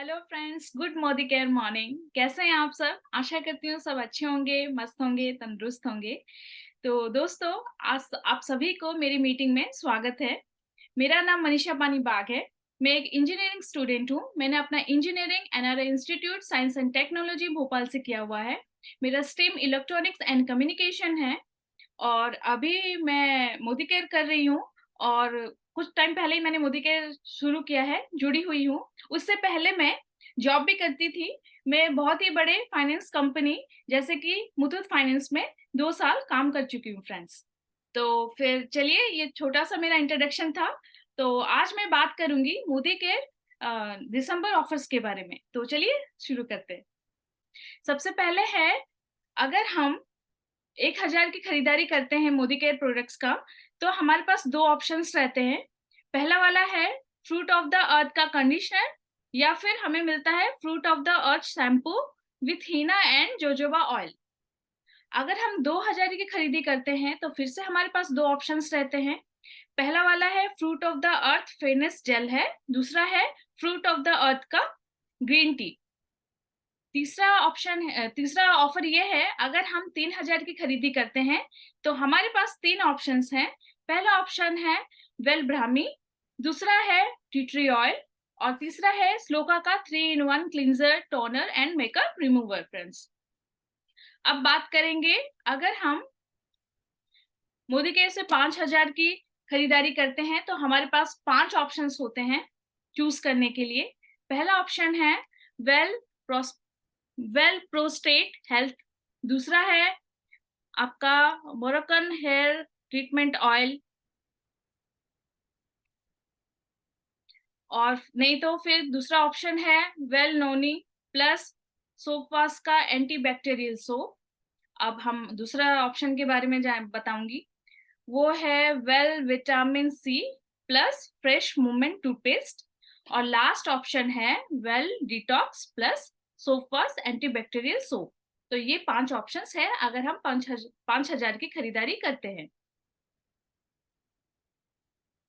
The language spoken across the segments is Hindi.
Hello friends, good Modi care morning. कैसे हैं आप सब? आशा करती हूँ सब अच्छे होंगे, मस्त होंगे, तंदुरुस्त होंगे। तो दोस्तों, आज आप सभी को मेरी मीटिंग में स्वागत है। मेरा नाम मनीषा पानी बाग है। मैं एक इंजीनियरिंग स्टूडेंट हूँ। मैंने अपना engineering NRI institute science and technology Bhopal से किया हुआ है। मेरा स्ट्रीम इलेक्ट्रॉनिक्स एंड कम्युनिकेशन है और अभी मैं मोदी केयर कर रही हूँ। और कुछ टाइम पहले ही मैंने मोदी केयर शुरू किया है, जुड़ी हुई हूँ। उससे पहले मैं जॉब भी करती थी। मैं बहुत ही बड़े फाइनेंस कंपनी जैसे कि मुथूट फाइनेंस में 2 साल काम कर चुकी हूँ फ्रेंड्स। तो फिर चलिए, ये छोटा सा मेरा इंट्रोडक्शन था। तो आज मैं बात करूंगी मोदी केयर दिसंबर ऑफर्स के बारे में। तो चलिए शुरू करते हैं। सबसे पहले है, अगर हम 1,000 की खरीदारी करते हैं मोदी केयर प्रोडक्ट्स का, तो हमारे पास दो ऑप्शंस रहते हैं। पहला वाला है फ्रूट ऑफ द अर्थ का कंडीशनर, या फिर हमें मिलता है fruit of the earth shampoo with henna and jojoba oil. अगर हम 2,000 की खरीदी करते हैं तो फिर से हमारे पास दो ऑप्शंस रहते हैं। पहला वाला है fruit of the earth fairness gel है, दूसरा है फ्रूट ऑफ द अर्थ का ग्रीन टी। तीसरा ऑफर ये है, अगर हम 3,000 की खरीदी करते हैं तो हमारे पास तीन ऑप्शंस हैं। पहला ऑप्शन है वेल ब्राह्मी, दूसरा है टी ट्री ऑयल, और तीसरा है स्लोका का 3-in-1 cleanser, toner and makeup remover friends. अब बात करेंगे, अगर हम मोदी केयर से 5,000 की खरीदारी करते हैं तो हमारे पास 5 ऑप्शंस होते हैं चूज करने के लिए। पहला ऑप्शन है वेल वेल प्रोस्टेट हेल्थ, दूसरा है आपका मोरक्कन हेयर ट्रीटमेंट ऑयल, और नहीं तो फिर दूसरा ऑप्शन है वेल नोनी प्लस सोपवास का एंटी बैक्टीरियल सोप। अब हम दूसरा ऑप्शन के बारे में बताऊंगी। वो है well vitamin C plus fresh movement toothpaste, और लास्ट ऑप्शन है well detox plus soap wash antibacterial soap. तो ये 5 ऑप्शंस है अगर हम 5,000 की खरीदारी करते हैं।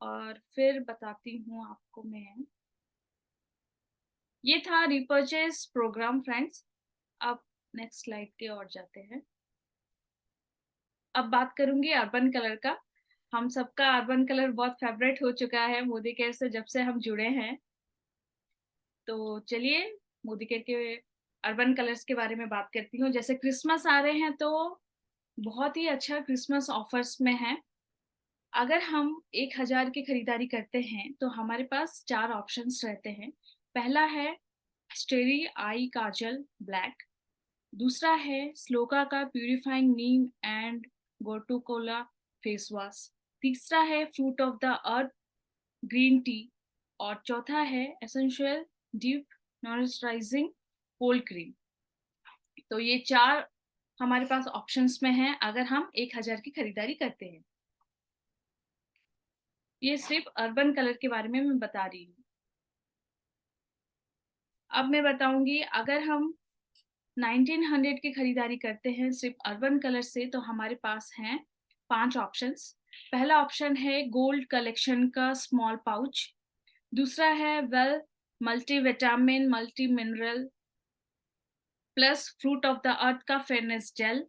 और फिर बताती हूँ आपको मैं, ये था रिपर्चेज प्रोग्राम फ्रेंड्स। अब नेक्स्ट स्लाइड के और जाते हैं। अब बात करूंगी अर्बन कलर का। हम सबका अर्बन कलर बहुत फेवरेट हो चुका है मोदी केयर से जब से हम जुड़े हैं। तो चलिए मोदी केयर के अर्बन कलर्स के बारे में बात करती हूँ। जैसे क्रिसमस आ रहे हैं तो बहुत ही अच्छा क्रिसमस ऑफर्स में है। अगर हम 1,000 की खरीदारी करते हैं तो हमारे पास 4 ऑप्शंस रहते हैं। पहला है स्टेरी आई काजल ब्लैक, दूसरा है स्लोका का purifying neem and gotu kola face wash, तीसरा है fruit of the Earth green tea, और चौथा है essential deep moisturising cold cream. तो ये 4 हमारे पास ऑप्शंस में हैं अगर हम 1,000 की खरीदारी करते हैं। ये सिर्फ अर्बन कलर के बारे में मैं बता रही हूँ। अब मैं बताऊंगी, अगर हम 1900 की खरीदारी करते हैं सिर्फ अर्बन कलर से तो हमारे पास हैं 5 ऑप्शंस। पहला ऑप्शन है गोल्ड कलेक्शन का स्मॉल पाउच, दूसरा है well multi vitamin multi mineral plus fruit of the earth का फेयरनेस जेल,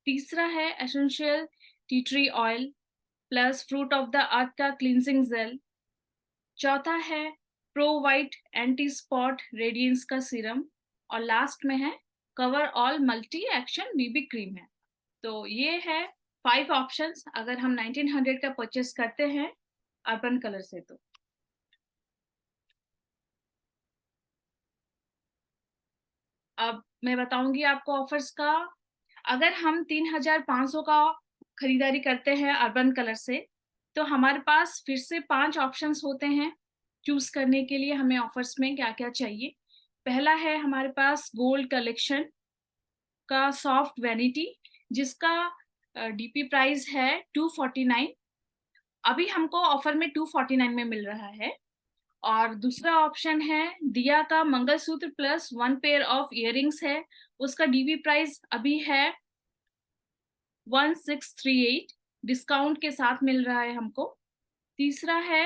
तीसरा है essential tea tree oil plus fruit of the earth का क्लींजिंग जेल, चौथा है pro white anti spot radiance का सीरम, और लास्ट में है cover all multi action BB cream है। तो ये है 5 ऑप्शंस अगर हम 1900 का परचेस करते हैं अर्बन कलर से। तो अब मैं बताऊंगी आपको ऑफर्स का। अगर हम 3,500 का खरीदारी करते हैं अर्बन कलर से तो हमारे पास फिर से 5 ऑप्शंस होते हैं चूज करने के लिए हमें ऑफर्स में क्या क्या चाहिए। पहला है हमारे पास गोल्ड कलेक्शन का सॉफ्ट वैनिटी, जिसका डीपी प्राइस है 249। अभी हमको ऑफर में 249 में मिल रहा है। और दूसरा ऑप्शन है दिया का mangalsutra plus 1 pair of earrings है, उसका डीबी प्राइस अभी है 1638, डिस्काउंट के साथ मिल रहा है हमको। तीसरा है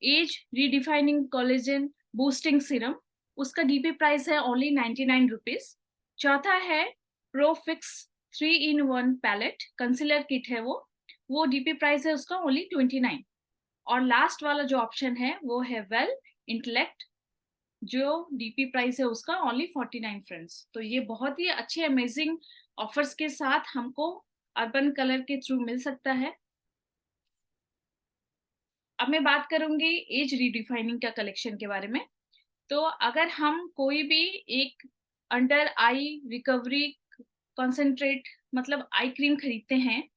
age redefining collagen boosting serum, उसका डीपी प्राइस है ओनली 99 रुपीज। चौथा है pro fix 3-in-1 palette concealer kit है, वो डीपी प्राइस है उसका ओनली 29। और लास्ट वाला जो ऑप्शन है वो है वेल इंटेलेक्ट, जो डीपी प्राइस है उसका ओनली 49 फ्रेंड्स। तो ये बहुत ही अच्छे अमेजिंग ऑफर्स के साथ हमको अर्बन कलर के थ्रू मिल सकता है। अब मैं बात करूंगी एज रीडिफाइनिंग का कलेक्शन के बारे में। तो अगर हम कोई भी एक अंडर आई रिकवरी कॉन्सेंट्रेट मतलब आई क्रीम खरीदते हैं,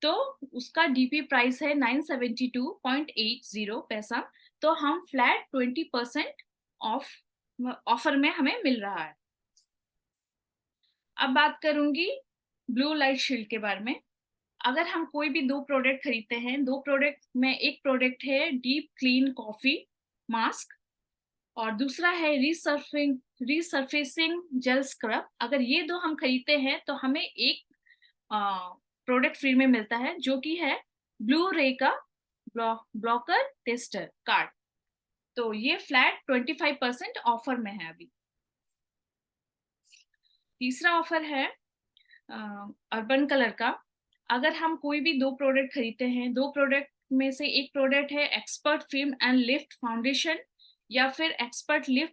तो उसका डीपी प्राइस है 972.80 पैसा। तो हम फ्लैट 20% ऑफ ऑफर में हमें मिल रहा है। अब बात करूंगी ब्लू लाइट शील्ड के बारे में। अगर हम कोई भी दो प्रोडक्ट खरीदते हैं, दो प्रोडक्ट में एक प्रोडक्ट है डीप क्लीन कॉफी मास्क और दूसरा है रिसर्फेसिंग जेल स्क्रब। अगर ये दो हम खरीदते हैं तो हमें एक प्रोडक्ट फ्री में मिलता है, जो कि है ब्लू रे का ब्लॉकर टेस्टर कार्ड। तो ये फ्लैट 25% ऑफर में है अभी। तीसरा ऑफर है अर्बन कलर का। अगर हम कोई भी दो प्रोडक्ट खरीदते हैं, दो प्रोडक्ट में से एक प्रोडक्ट है expert film and lift foundation या फिर expert film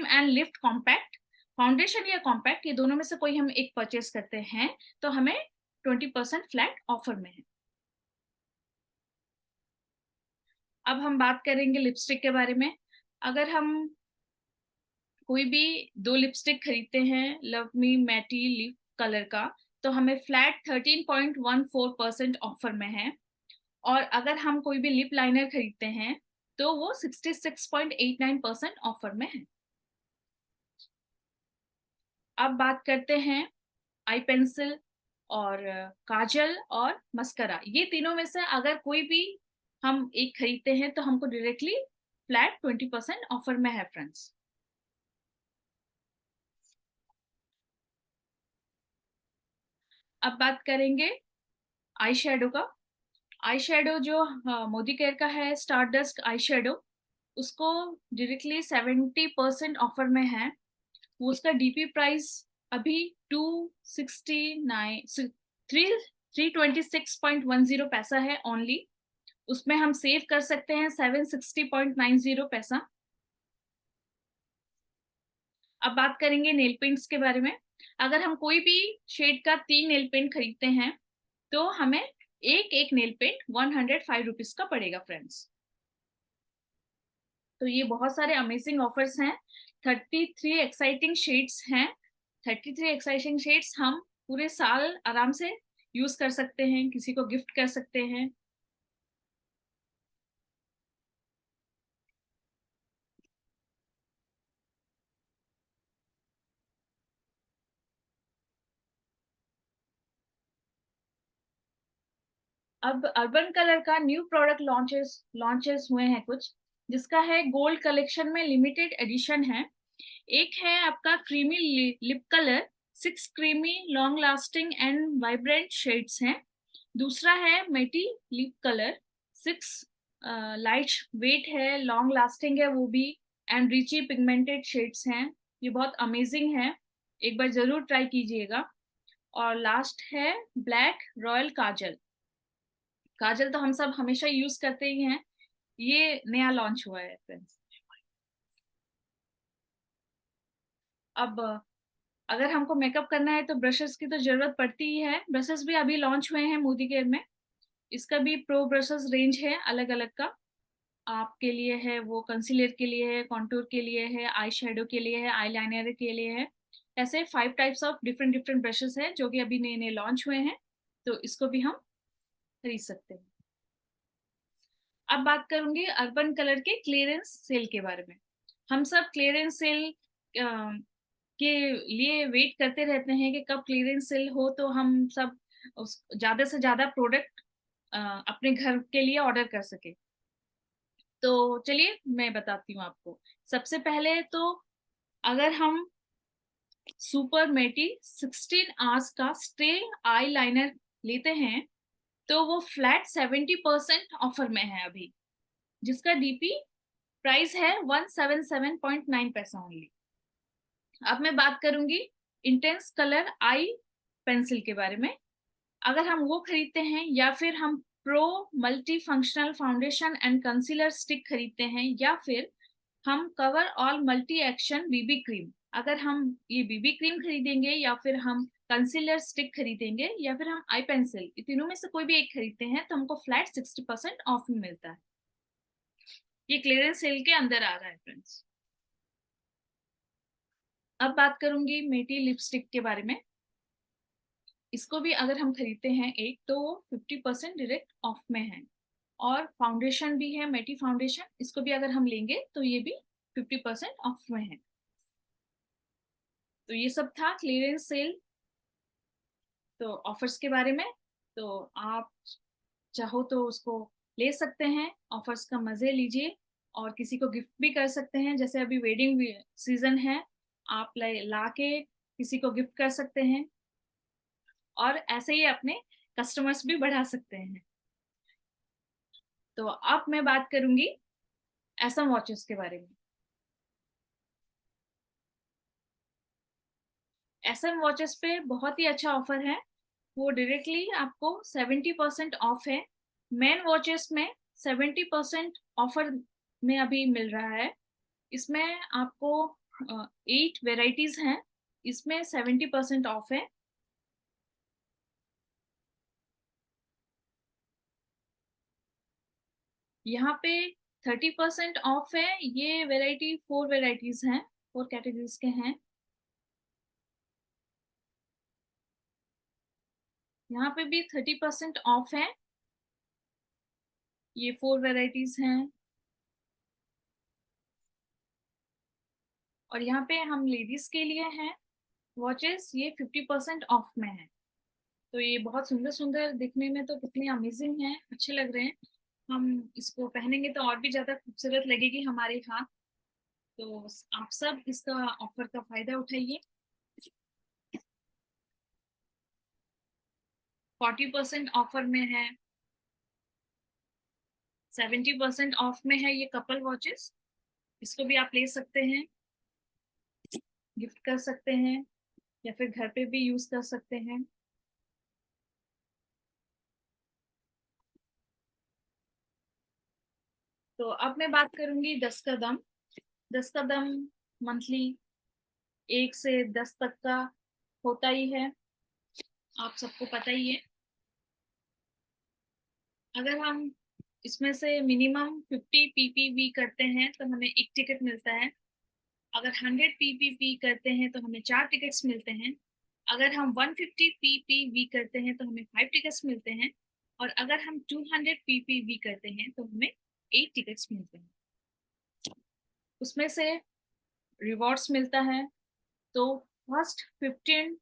and lift compact foundation या कॉम्पैक्ट, ये दोनों में से कोई हम एक परचेस करते हैं तो हमें 20% फ्लैट ऑफर में है। अब हम बात करेंगे लिपस्टिक के बारे में। अगर हम कोई भी दो लिपस्टिक खरीदते हैं लव मी मैटी लिप कलर का, तो हमें फ्लैट 13.14% ऑफर में है। और अगर हम कोई भी लिप लाइनर खरीदते हैं तो वो 66.89% ऑफर में है। अब बात करते हैं आई पेंसिल और काजल और मस्करा। ये तीनों में से अगर कोई भी हम एक खरीदते हैं तो हमको डायरेक्टली फ्लैट 20% ऑफर में है फ्रेंड्स। अब बात करेंगे आई शेडो का। आई शेडो जो मोदी केयर का है स्टारडस्ट आई शेडो, उसको डायरेक्टली 70% ऑफर में है। वो उसका डीपी प्राइस अभी 269 326.10 पैसा है ओनली। उसमें हम सेव कर सकते हैं 760.90 पैसा। अब बात करेंगे नेल पेंट्स के बारे में। अगर हम कोई भी शेड का 3 नेल पेंट खरीदते हैं तो हमें एक एक नेल पेंट 105 रुपीज का पड़ेगा फ्रेंड्स। तो ये बहुत सारे अमेजिंग ऑफर्स हैं। 33 एक्साइटिंग शेड्स हैं। 33 एक्साइटिंग शेड्स हम पूरे साल आराम से यूज कर सकते हैं, किसी को गिफ्ट कर सकते हैं। अब अर्बन कलर का न्यू प्रोडक्ट लॉन्चेस हुए हैं कुछ, जिसका है गोल्ड कलेक्शन में लिमिटेड एडिशन है। एक है आपका creamy lip colour, 6 creamy long lasting and vibrant shades हैं। दूसरा है मेटी लिप कलर, 6 लाइट वेट है, लॉन्ग लास्टिंग है वो भी, एंड रिची पिगमेंटेड शेड्स हैं। ये बहुत अमेजिंग है, एक बार जरूर ट्राई कीजिएगा। और लास्ट है ब्लैक रॉयल काजल। काजल तो हम सब हमेशा यूज करते ही हैं, ये नया लॉन्च हुआ है फ्रेंड्स। अब अगर हमको मेकअप करना है तो ब्रशेस की तो जरूरत पड़ती ही है। ब्रशेस भी अभी लॉन्च हुए हैं मोदी केयर में। इसका भी प्रो ब्रशेस रेंज है अलग अलग का। आपके लिए है वो कंसीलर के लिए है, कॉन्टूर के लिए है, आई शेडो के लिए है, आई लाइनर के लिए है। ऐसे 5 types of different different brushes है जो कि अभी नए नए लॉन्च हुए हैं। तो इसको भी हम खरीद सकते हैं। अब बात करूंगी अर्बन कलर के क्लियरेंस सेल के बारे में। हम सब क्लियरेंस सेल के लिए वेट करते रहते हैं कि कब क्लियरेंस सेल हो तो हम सब उस ज्यादा से ज्यादा प्रोडक्ट अपने घर के लिए ऑर्डर कर सके। तो चलिए मैं बताती हूँ आपको। सबसे पहले तो अगर हम सुपर मेटी 16 आवर्स का स्टे आई लाइनर लेते हैं तो वो फ्लैट 70% ऑफर में है अभी, जिसका डीपी प्राइस है 177.9 पैसा ओनली। अब मैं बात करूंगी इंटेंस कलर आई पेंसिल के बारे में। अगर हम वो खरीदते हैं या फिर हम pro multi functional foundation and concealer stick खरीदते हैं या फिर हम cover all multi action BB cream, अगर हम ये बीबी क्रीम खरीदेंगे या फिर हम कंसीलर स्टिक खरीदेंगे या फिर हम आई पेंसिल, ये तीनों में से कोई भी एक खरीदते हैं तो हमको फ्लैट 60% ऑफ में मिलता है। ये क्लियरेंस सेल के अंदर आ रहा है फ्रेंड्स। अब बात करूंगी मेटी लिपस्टिक के बारे में। इसको भी अगर हम खरीदते हैं एक तो 50% डायरेक्ट ऑफ में है, और फाउंडेशन भी है मेटी फाउंडेशन, इसको भी अगर हम लेंगे तो ये भी 50% ऑफ में है। तो ये सब था क्लियरेंस सेल तो ऑफर्स के बारे में। तो आप चाहो तो उसको ले सकते हैं, ऑफर्स का मजे लीजिए और किसी को गिफ्ट भी कर सकते हैं। जैसे अभी वेडिंग सीजन है, आप ला के किसी को गिफ्ट कर सकते हैं और ऐसे ही अपने कस्टमर्स भी बढ़ा सकते हैं। तो अब मैं बात करूंगी एसएम वॉचेस के बारे में। एसएम वॉचेस पे बहुत ही अच्छा ऑफर है, वो डायरेक्टली आपको 70% ऑफ है। मेन वॉचेस में 70% ऑफर में अभी मिल रहा है। इसमें आपको 8 वेराइटीज हैं, इसमें 70% ऑफ है। यहाँ पे 30% ऑफ है। ये वेराइटी 4 वेराइटीज हैं, 4 कैटेगरीज के हैं। यहाँ पे भी 30% ऑफ है, ये 4 वेराइटीज हैं। और यहाँ पे हम लेडीज के लिए हैं वॉचेस, ये 50% ऑफ में है। तो ये बहुत सुंदर सुंदर दिखने में तो कितनी अमेजिंग है, अच्छे लग रहे हैं। हम इसको पहनेंगे तो और भी ज्यादा खूबसूरत लगेगी हमारे हाथ। तो आप सब इसका ऑफर का फायदा उठाइए। 40% ऑफर में है, 70% ऑफ में है ये कपल वॉचेस। इसको भी आप ले सकते हैं, गिफ्ट कर सकते हैं या फिर घर पे भी यूज कर सकते हैं। तो अब मैं बात करूंगी 10 का दम। 10 का दम मंथली 1 से 10 तक का होता ही है, आप सबको पता ही है। अगर हम इसमें से मिनिमम 50 पीपीवी करते हैं तो हमें एक टिकट मिलता है। अगर 100 पीपीवी करते हैं तो हमें 4 टिकट्स मिलते हैं। अगर हम 150 पीपीवी करते हैं तो हमें 5 टिकट्स मिलते हैं। और अगर हम 200 पीपीवी करते हैं तो हमें 8 टिकट्स मिलते हैं। उसमें से रिवॉर्ड्स मिलता है। तो फर्स्ट 15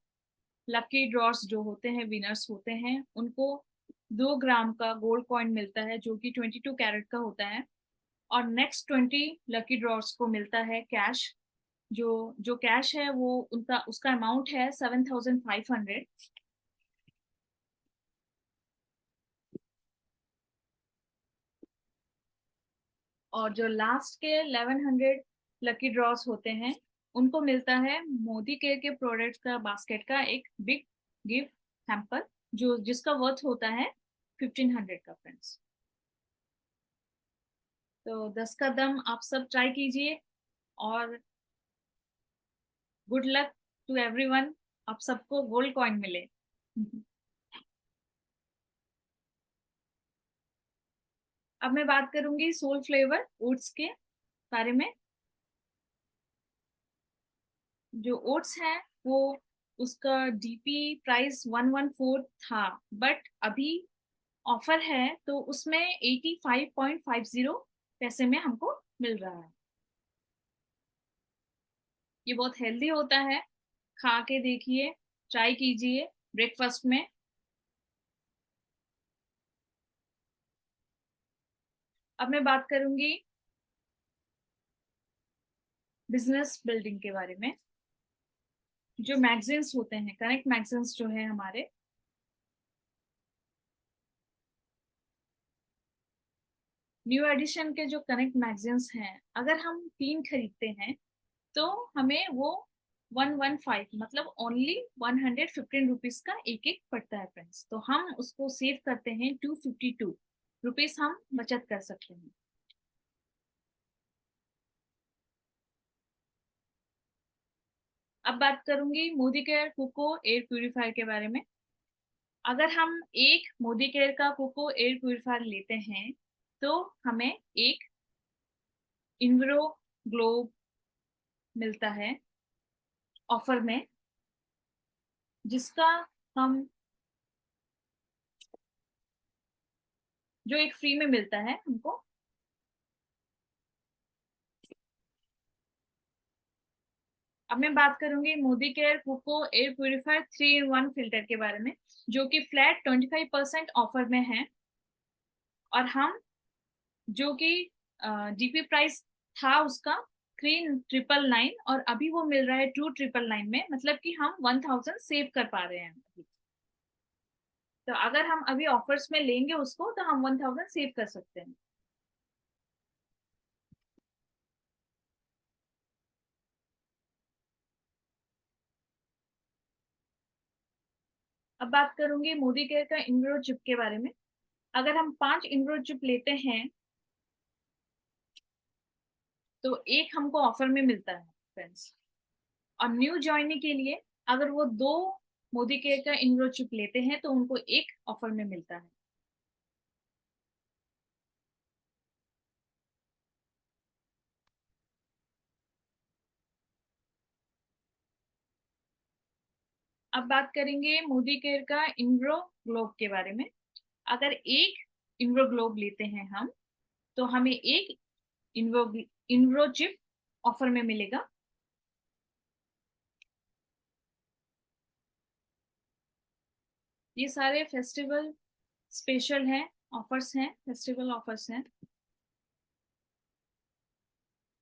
लकी ड्रॉर्स जो होते हैं, विनर्स होते हैं, उनको 2 ग्राम का गोल्ड कॉइन मिलता है जो कि 22 कैरेट का होता है। और नेक्स्ट 20 लकी ड्रॉर्स को मिलता है कैश। जो जो कैश है वो उनका उसका अमाउंट है 7,500। और जो लास्ट के 1100 लकी ड्रॉस होते हैं उनको मिलता है मोदी केयर के प्रोडक्ट्स का बास्केट का एक बिग गिफ्ट हैम्पर, जो जिसका वर्थ होता है 1500 का फ्रेंड्स। तो 10 का दम आप सब ट्राई कीजिए और गुड लक टू एवरीवन, आप सबको गोल्ड कॉइन मिले। अब मैं बात करूंगी सोल फ्लेवर ओट्स के बारे में। जो ओट्स है वो उसका डीपी प्राइस 114 था, बट अभी ऑफर है तो उसमें 85.50 पैसे में हमको मिल रहा है। ये बहुत हेल्दी होता है, खा के देखिए, ट्राई कीजिए ब्रेकफास्ट में। अब मैं बात करूंगी बिजनेस बिल्डिंग के बारे में। जो मैगजीन्स होते हैं, कनेक्ट मैगजीन्स जो है हमारे, न्यू एडिशन के जो कनेक्ट मैगजीन्स हैं, अगर हम 3 खरीदते हैं तो हमें वो 115 मतलब ओनली 115 रुपीज का एक एक पड़ता है फ्रेंड्स। तो हम उसको सेव करते हैं 252 रुपीज हम बचत कर सकते हैं। अब बात करूंगी Modicare coco air purifier के बारे में। अगर हम एक मोदी केयर का कोको एयर प्यूरिफायर लेते हैं तो हमें एक इन्वरो ग्लोब मिलता है ऑफर में, जिसका हम जो एक फ्री में मिलता है हमको। अब मैं बात करूंगी Modicare coco air purifier 3 in 1 filter के बारे में, जो कि फ्लैट 25% ऑफर में है। और हम जो कि जीपी प्राइस था उसका 3,999 और अभी वो मिल रहा है 2,999 में, मतलब कि हम 1000 सेव कर पा रहे हैं अभी। तो अगर हम अभी ऑफर्स में लेंगे उसको तो हम 1000 सेव कर सकते हैं। अब बात करूंगी मोदी केयर का इनग्रो चिप के बारे में। अगर हम 5 इनग्रो चिप लेते हैं तो एक हमको ऑफर में मिलता है फ्रेंड्स। और न्यू ज्वाइनिंग के लिए अगर वो 2 मोदी केयर का इनग्रो चिप लेते हैं तो उनको एक ऑफर में मिलता है। अब बात करेंगे मोदी केयर का इनग्रो ग्लोब के बारे में। अगर एक इनग्रो ग्लोब लेते हैं हम तो हमें एक इनग्रो इनग्रो चिप ऑफर में मिलेगा। ये सारे फेस्टिवल स्पेशल हैं, ऑफर्स हैं, फेस्टिवल ऑफर्स हैं।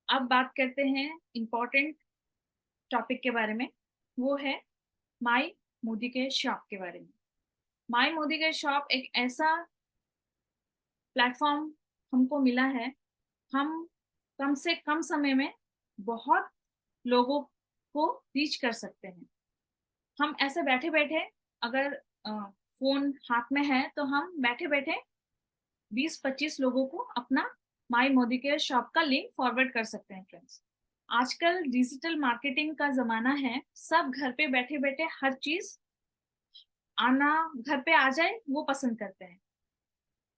अब बात करते हैं इम्पोर्टेंट टॉपिक के बारे में, वो है माई मोदी के शॉप के बारे में। माई मोदी के शॉप एक ऐसा प्लेटफॉर्म हमको मिला है, हम कम से कम समय में बहुत लोगों को रीच कर सकते हैं। हम ऐसे बैठे बैठे अगर फोन हाथ में है तो हम बैठे बैठे 20-25 लोगों को अपना माई मोदी केयर शॉप का लिंक फॉरवर्ड कर सकते हैं फ्रेंड्स। आजकल डिजिटल मार्केटिंग का जमाना है, सब घर पे बैठे बैठे हर चीज आना, घर पे आ जाए वो पसंद करते हैं।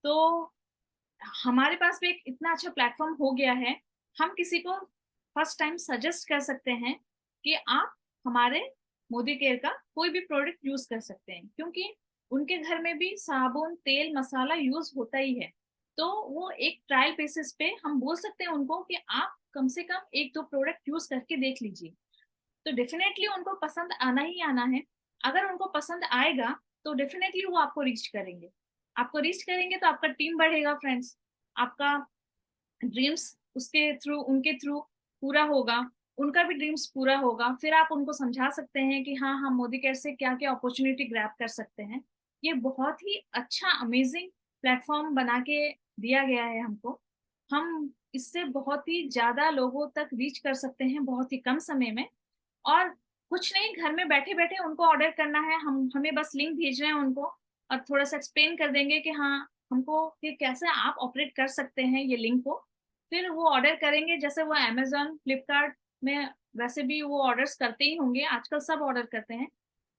तो हमारे पास भी एक इतना अच्छा प्लेटफॉर्म हो गया है, हम किसी को फर्स्ट टाइम सजेस्ट कर सकते हैं कि आप हमारे मोदी केयर का कोई भी प्रोडक्ट यूज कर सकते हैं, क्योंकि उनके घर में भी साबुन तेल मसाला यूज होता ही है। तो वो एक ट्रायल बेसिस पे हम बोल सकते हैं उनको कि आप कम से कम 1-2 प्रोडक्ट यूज करके देख लीजिए। तो डेफिनेटली उनको पसंद आना ही आना है। अगर उनको पसंद आएगा तो डेफिनेटली वो आपको रीच करेंगे। आपको रीच करेंगे तो आपका टीम बढ़ेगा फ्रेंड्स। आपका ड्रीम्स उसके थ्रू उनके थ्रू पूरा होगा, उनका भी ड्रीम्स पूरा होगा। फिर आप उनको समझा सकते हैं कि हाँ हम मोदी केयर से क्या क्या अपॉर्चुनिटी ग्रैब कर सकते हैं। ये बहुत ही अच्छा अमेजिंग प्लेटफॉर्म बना के दिया गया है हमको। हम इससे बहुत ही ज्यादा लोगों तक रीच कर सकते हैं बहुत ही कम समय में। और कुछ नहीं, घर में बैठे बैठे उनको ऑर्डर करना है, हम हमें बस लिंक भेजना है उनको और थोड़ा सा एक्सप्लेन कर देंगे कि हाँ हमको कि कैसे आप ऑपरेट कर सकते हैं ये लिंक को। फिर वो ऑर्डर करेंगे, जैसे वो अमेजोन फ्लिपकार्ट में वैसे भी वो ऑर्डर्स करते ही होंगे, आजकल सब ऑर्डर करते हैं।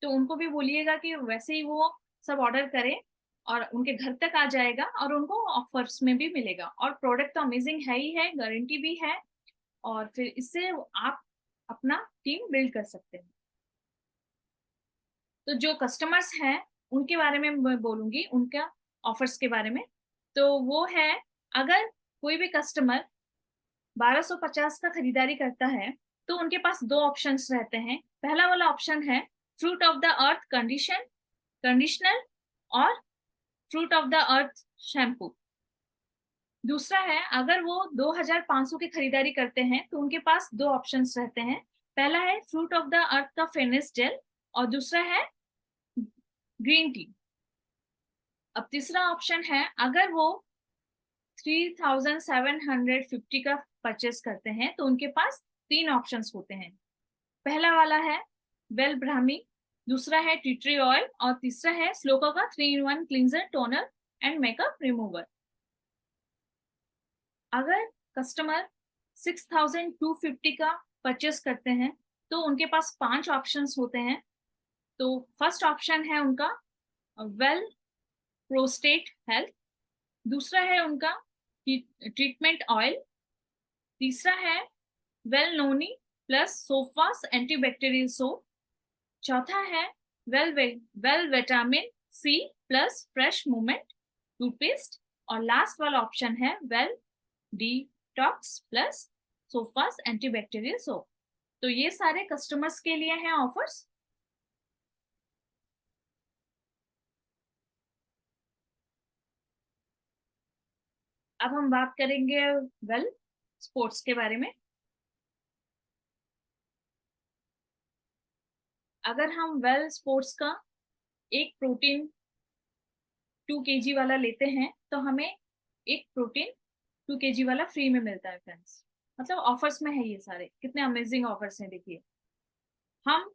तो उनको भी बोलिएगा कि वैसे ही वो सब ऑर्डर करें और उनके घर तक आ जाएगा और उनको ऑफर्स में भी मिलेगा। और प्रोडक्ट तो अमेजिंग है ही है, गारंटी भी है। और फिर इससे आप अपना टीम बिल्ड कर सकते हैं। तो जो कस्टमर्स हैं उनके बारे में मैं बोलूंगी, उनका ऑफर्स के बारे में। तो वो है, अगर कोई भी कस्टमर 1250 का खरीदारी करता है तो उनके पास दो ऑप्शंस रहते हैं। पहला वाला ऑप्शन है fruit of the Earth conditioner और Fruit of the earth shampoo. दूसरा है, अगर वो 2500 की खरीदारी करते हैं तो उनके पास दो ऑप्शंस रहते हैं। पहला है फ्रूट ऑफ द अर्थ का फेयरनेस जेल और दूसरा है ग्रीन टी। अब तीसरा ऑप्शन है, अगर वो 3750 का परचेस करते हैं तो उनके पास 3 ऑप्शंस होते हैं। पहला वाला है वेल ब्राह्मी, दूसरा है टी ट्री ऑयल और तीसरा है स्लोका का 3 in 1 cleanser, toner and makeup remover. अगर कस्टमर 6250 का परचेस करते हैं तो उनके पास 5 ऑप्शंस होते हैं। तो फर्स्ट ऑप्शन है उनका वेल प्रोस्टेट हेल्थ, दूसरा है उनका ट्रीटमेंट ऑयल, तीसरा है well noni plus sofas antibacterial soap, चौथा है well vitamin C plus fresh movement toothpaste और लास्ट वाला ऑप्शन है well detox plus sofas antibacterial soap. तो ये सारे कस्टमर्स के लिए हैं ऑफर्स। अब हम बात करेंगे वेल स्पोर्ट्स के बारे में। अगर हम वेल स्पोर्ट्स का एक प्रोटीन 2 kg वाला लेते हैं तो हमें एक प्रोटीन 2 kg वाला फ्री में मिलता है फ्रेंड्स। मतलब ऑफर्स में है, ये सारे कितने अमेजिंग ऑफर्स हैं। देखिए, हम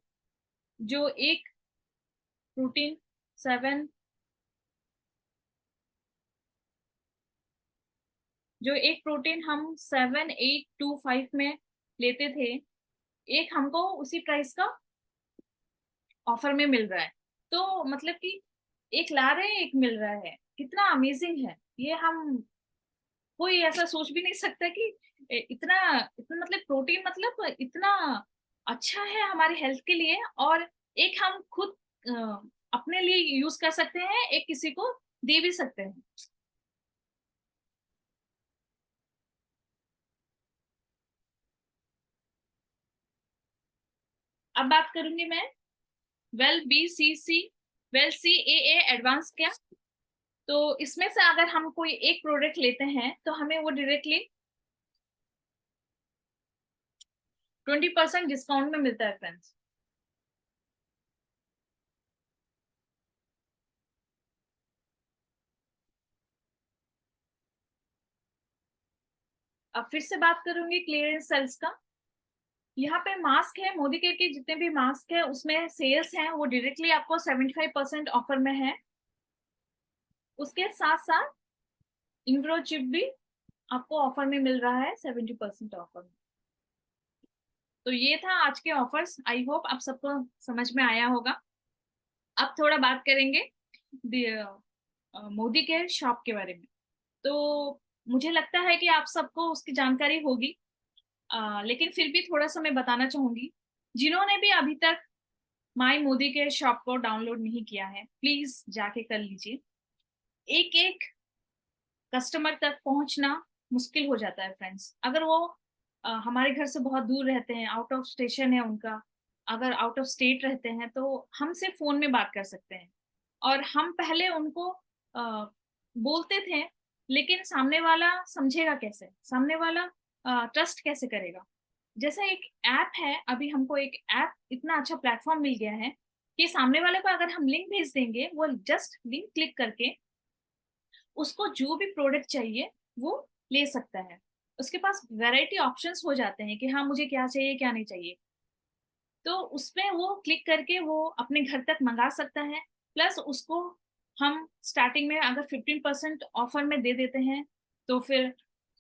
जो एक प्रोटीन 7 जो एक प्रोटीन हम 7825 में लेते थे, एक हमको उसी प्राइस का ऑफर में मिल रहा है। तो मतलब कि एक ला रहे हैं, एक मिल रहा है, कितना अमेजिंग है ये। हम कोई ऐसा सोच भी नहीं सकता कि इतना इतना मतलब प्रोटीन मतलब इतना अच्छा है हमारी हेल्थ के लिए। और एक हम खुद अ, अपने लिए यूज कर सकते हैं, एक किसी को दे भी सकते हैं। अब बात करूंगी मैं वेल बी सी सी वेल सी ए एडवांस क्या। तो इसमें से अगर हम कोई एक प्रोडक्ट लेते हैं तो हमें वो डायरेक्टली 20% डिस्काउंट में मिलता है फ्रेंड्स। अब फिर से बात करूंगी क्लियरेंस सेल्स का। यहाँ पे मास्क है, मोदी केयर के जितने भी मास्क है उसमें सेल्स हैं, वो डायरेक्टली आपको 75% ऑफर में है। उसके साथ साथ इंग्रो चिप भी आपको ऑफर में मिल रहा है 70% ऑफर में। तो ये था आज के ऑफर्स। आई होप आप सबको समझ में आया होगा। अब थोड़ा बात करेंगे मोदी केयर शॉप के बारे में। तो मुझे लगता है कि आप सबको उसकी जानकारी होगी, लेकिन फिर भी थोड़ा सा मैं बताना चाहूंगी। जिन्होंने भी अभी तक माई मोदी केयर शॉप को डाउनलोड नहीं किया है, प्लीज जाके कर लीजिए। एक एक कस्टमर तक पहुंचना मुश्किल हो जाता है फ्रेंड्स। अगर वो हमारे घर से बहुत दूर रहते हैं, आउट ऑफ स्टेशन है उनका, अगर आउट ऑफ स्टेट रहते हैं तो हमसे फोन में बात कर सकते हैं। और हम पहले उनको बोलते थे, लेकिन सामने वाला समझेगा कैसे, सामने वाला ट्रस्ट कैसे करेगा। जैसे एक ऐप है, अभी हमको एक ऐप इतना अच्छा प्लेटफॉर्म मिल गया है कि सामने वाले को अगर हम लिंक भेज देंगे, वो जस्ट लिंक क्लिक करके उसको जो भी प्रोडक्ट चाहिए वो ले सकता है। उसके पास वैरायटी ऑप्शंस हो जाते हैं कि हाँ मुझे क्या चाहिए क्या नहीं चाहिए। तो उसमें वो क्लिक करके वो अपने घर तक मंगा सकता है। प्लस उसको हम स्टार्टिंग में अगर 15% ऑफर में दे देते हैं तो फिर,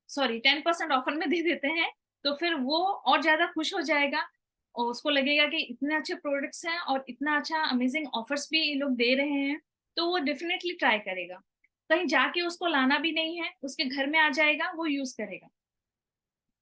सॉरी 10% ऑफर में दे देते हैं, तो फिर वो और ज्यादा खुश हो जाएगा। और उसको लगेगा कि इतने अच्छे प्रोडक्ट्स हैं और इतना अच्छा अमेजिंग ऑफर्स भी ये लोग दे रहे हैं, तो वो डेफिनेटली ट्राई करेगा। कहीं जाके उसको लाना भी नहीं है, उसके घर में आ जाएगा, वो यूज करेगा।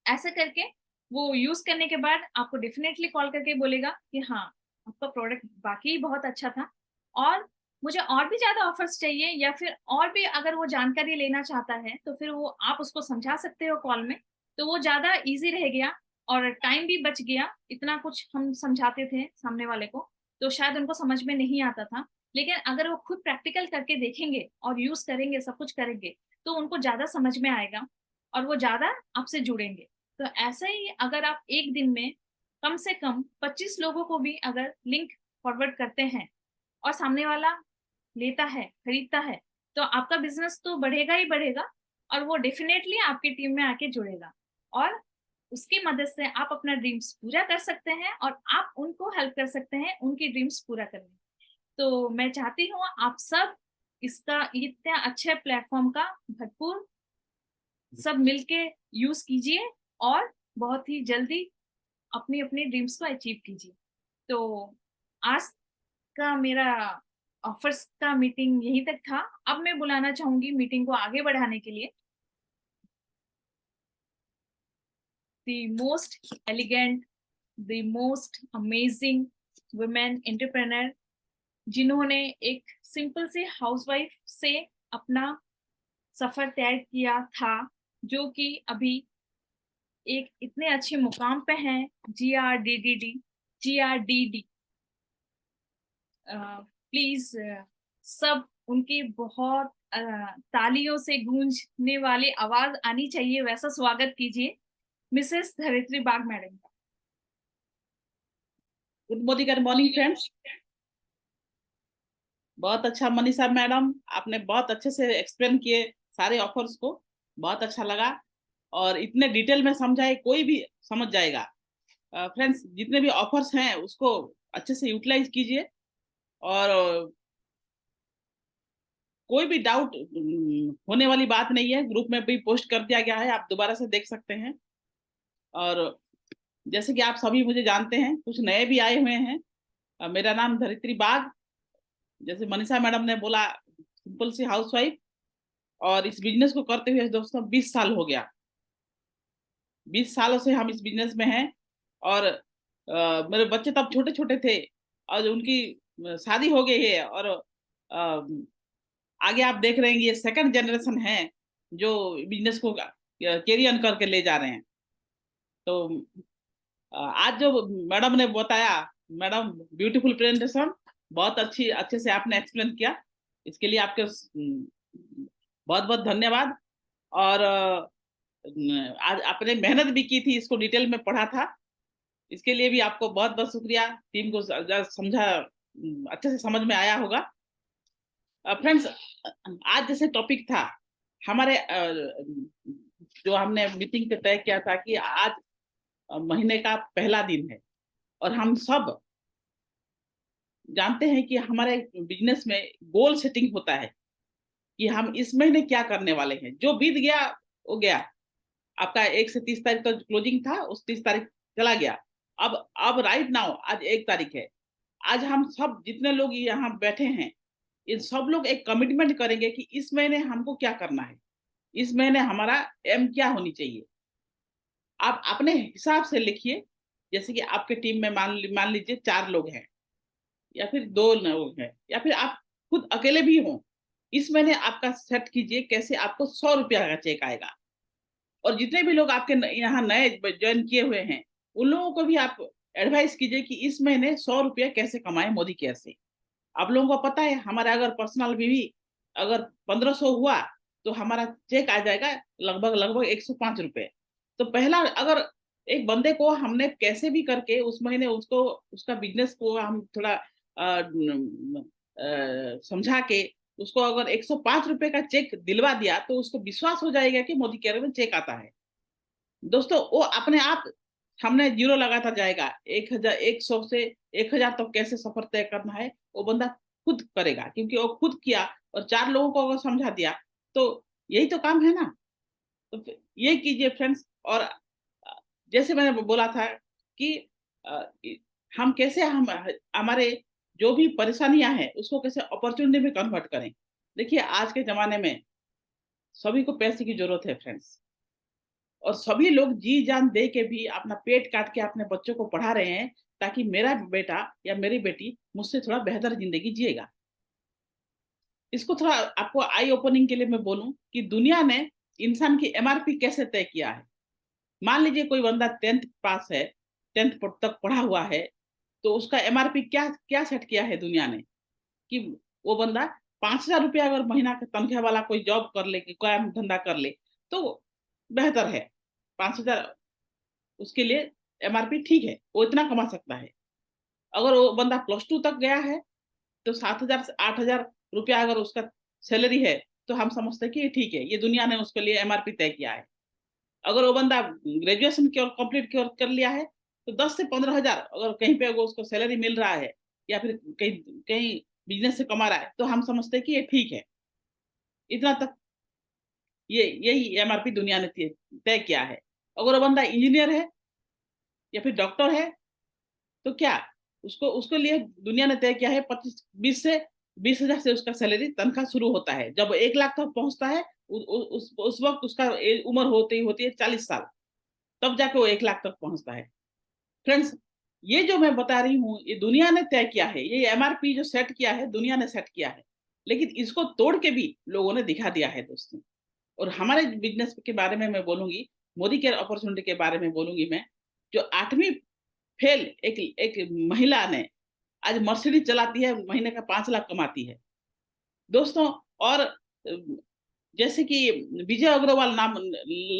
ऐसे करके वो यूज करने के बाद आपको डेफिनेटली कॉल करके बोलेगा कि हाँ आपका प्रोडक्ट बाकी बहुत अच्छा था, और मुझे और भी ज्यादा ऑफर्स चाहिए, या फिर और भी अगर वो जानकारी लेना चाहता है तो फिर वो आप उसको समझा सकते हो कॉल में। तो वो ज्यादा इजी रह गया और टाइम भी बच गया। इतना कुछ हम समझाते थे सामने वाले को तो शायद उनको समझ में नहीं आता था, लेकिन अगर वो खुद प्रैक्टिकल करके देखेंगे और यूज करेंगे, सब कुछ करेंगे, तो उनको ज्यादा समझ में आएगा और वो ज्यादा आपसे जुड़ेंगे। तो ऐसे ही अगर आप एक दिन में कम से कम 25 लोगों को भी अगर लिंक फॉरवर्ड करते हैं और सामने वाला लेता है, खरीदता है, तो आपका बिजनेस तो बढ़ेगा ही बढ़ेगा। और वो डेफिनेटली आपकी टीम में आके जुड़ेगा, और उसकी मदद से आप अपना ड्रीम्स पूरा कर सकते हैं और आप उनको हेल्प कर सकते हैं उनकी ड्रीम्स पूरा करने में। तो मैं चाहती हूँ आप सब इसका इतने अच्छे प्लेटफॉर्म का भरपूर सब मिलके यूज कीजिए और बहुत ही जल्दी अपनी अपनी ड्रीम्स को अचीव कीजिए। तो आज का मेरा ऑफर्स का मीटिंग यहीं तक था। अब मैं बुलाना चाहूंगी मीटिंग को आगे बढ़ाने के लिए the most elegant, the most amazing women entrepreneur, जिन्होंने एक सिंपल से हाउसवाइफ से अपना सफर तय किया था, जो कि अभी एक इतने अच्छे मुकाम पे हैं, GRDD। प्लीज सब उनकी बहुत तालियों से गूंजने वाली आवाज आनी चाहिए, वैसा स्वागत कीजिए मिसेस धरित्री बाग मैडम का। Good morning friends. बहुत अच्छा मनीषा मैडम, आपने बहुत अच्छे से एक्सप्लेन किए सारे ऑफर्स को, बहुत अच्छा लगा और इतने डिटेल में समझाए कोई भी समझ जाएगा। फ्रेंड्स, जितने भी ऑफर्स हैं उसको अच्छे से यूटिलाइज कीजिए और कोई भी डाउट होने वाली बात नहीं है। ग्रुप में भी पोस्ट कर दिया गया है, आप दोबारा से देख सकते हैं। और जैसे कि आप सभी मुझे जानते हैं, कुछ नए भी आए हुए हैं। मेरा नाम धरित्री बाग, जैसे मनीषा मैडम ने बोला, सिंपल सी हाउसवाइफ, और इस बिजनेस को करते हुए दोस्तों 20 साल हो गया। 20 सालों से हम इस बिजनेस में हैं। और मेरे बच्चे तब छोटे छोटे थे और उनकी शादी हो गई है। और आगे आप देख रहे हैं ये सेकंड जनरेशन है जो बिजनेस को कैरी ऑन करके ले जा रहे हैं। तो आज जो मैडम ने बताया, मैडम ब्यूटीफुल प्रेजेंटेशन, बहुत अच्छे से आपने एक्सप्लेन किया। इसके लिए आपके बहुत बहुत धन्यवाद। और आज आपने मेहनत भी की थी, इसको डिटेल में पढ़ा था, इसके लिए भी आपको बहुत बहुत शुक्रिया। टीम को समझा, अच्छे से समझ में आया होगा। फ्रेंड्स, आज जैसे टॉपिक था हमारे जो हमने मीटिंग पे तय किया था कि आज महीने का पहला दिन है और हम सब जानते हैं कि हमारे बिजनेस में गोल सेटिंग होता है कि हम इस महीने क्या करने वाले हैं। जो बीत गया वो गया। आपका 1 से 30 तारीख तक क्लोजिंग था, उस 30 तारीख चला गया। अब राइट नाउ आज 1 तारीख है। आज हम सब जितने लोग यहाँ बैठे हैं, इन सब लोग एक कमिटमेंट करेंगे कि इस महीने हमको क्या करना है, इस महीने हमारा एम क्या होनी चाहिए। आप अपने हिसाब से लिखिए। जैसे कि आपके टीम में मान लीजिए 4 लोग हैं या फिर 2 लोग हैं या फिर आप खुद अकेले भी हो। इस महीने आपका सेट कीजिए कैसे आपको 100 रुपया का चेक आएगा। और जितने भी लोग आपके यहाँ नए ज्वाइन किए हुए हैं, उन लोगों को भी आप एडवाइस कीजिए कि इस महीने 100 रुपया कैसे कमाए मोदी केयर से। आप लोगों को पता है हमारा अगर पर्सनल भी अगर 1500 हुआ तो हमारा चेक आ जाएगा लगभग लगभग 105 रुपए। तो पहला, अगर एक बंदे को हमने कैसे भी करके उस महीने उसको उसका बिजनेस को हम थोड़ा समझा के उसको अगर 105 रुपए का चेक दिलवा दिया तो उसको विश्वास हो जाएगा कि मोदी केयर में चेक आता है। दोस्तों, वो अपने आप हमने जीरो लगाता जाएगा। 100 से 1000 तक कैसे सफर तय करना है वो बंदा खुद करेगा, क्योंकि वो खुद किया और 4 लोगों को अगर समझा दिया तो यही तो काम है ना। तो ये कीजिए फ्रेंड्स। और जैसे मैंने बोला था कि अ, हम कैसे हम हमारे जो भी परेशानियां हैं उसको कैसे अपॉर्चुनिटी में कन्वर्ट करें। देखिए, आज के जमाने में सभी को पैसे की जरूरत है फ्रेंड्स, और सभी लोग जी जान दे के भी अपना पेट काट के अपने बच्चों को पढ़ा रहे हैं ताकि मेरा बेटा या मेरी बेटी मुझसे थोड़ा बेहतर जिंदगी जिएगा। इसको थोड़ा आपको आई ओपनिंग के लिए मैं बोलूं कि दुनिया ने इंसान की एमआरपी कैसे तय किया है। मान लीजिए कोई बंदा 10th पास है, 10th तक पढ़ा हुआ है, तो उसका एमआरपी क्या क्या सेट किया है दुनिया ने कि वो बंदा 5,000 रुपया अगर महीना का तनख्वाह वाला कोई जॉब कर ले, काम धंधा कर ले तो बेहतर है। 5,000 उसके लिए एमआरपी ठीक है, वो इतना कमा सकता है। अगर वो बंदा +2 तक गया है तो 7,000 से 8,000 रुपया अगर उसका सैलरी है तो हम समझते हैं कि ये ठीक है, ये दुनिया ने उसके लिए एमआरपी तय किया है। अगर वो बंदा ग्रेजुएशन की और कंप्लीट कर लिया है, तो 10 से 15,000 अगर कहीं पे अगर उसको सैलरी मिल रहा है या फिर कहीं कहीं बिजनेस से कमा रहा है, तो हम समझते हैं कि ये ठीक है। इतना तक ये यही एमआरपी दुनिया ने तय किया है। अगर वो बंदा इंजीनियर है या फिर डॉक्टर है, तो क्या उसको उसके लिए दुनिया ने तय किया है 25 20 से 20,000 से उसका सैलरी तनख्वाह शुरू होता है। जब 1 लाख तक पहुँचता है, उस वक़्त उसका उम्र होती ही होती है 40 साल, तब जाके वो 1 लाख तक पहुँचता है। फ्रेंड्स, ये जो मैं बता रही हूँ, ये दुनिया ने तय किया है। ये एमआरपी जो सेट किया है, दुनिया ने सेट किया है। लेकिन इसको तोड़ के भी लोगों ने दिखा दिया है दोस्तों। और हमारे बिज़नेस के बारे में मैं बोलूँगी, मोदी केयर अपॉर्च्युनिटी के बारे में बोलूँगी मैं, जो 8वीं फेल एक एक महिला ने आज मर्सिडीज़ चलाती है, महीने का 5 लाख कमाती है। दोस्तों, और जैसे कि विजय अग्रवाल नाम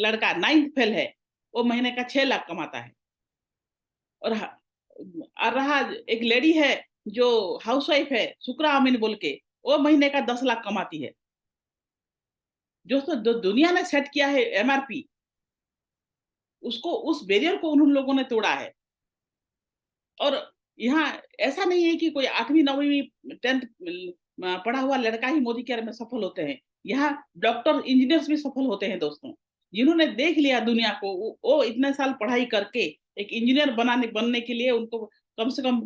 लड़का 9th फेल है, वो महीने का 6 लाख कमाता है। और और रहा एक लेडी है जो हाउसवाइफ है, शुक्रा अमीन बोल के, वो महीने का 10 लाख कमाती है। दोस्तों, जो दुनिया ने सेट किया है एमआरपी, उसको उस बैरियर को उन लोगों ने तोड़ा है। और यहाँ ऐसा नहीं है कि कोई 8वीं 9वीं 10th पढ़ा हुआ लड़का ही मोदी केयर में सफल होते हैं। यहाँ डॉक्टर, इंजीनियर्स भी सफल होते हैं दोस्तों। जिन्होंने देख लिया दुनिया को, वो इतने साल पढ़ाई करके एक इंजीनियर बनने के लिए उनको कम से कम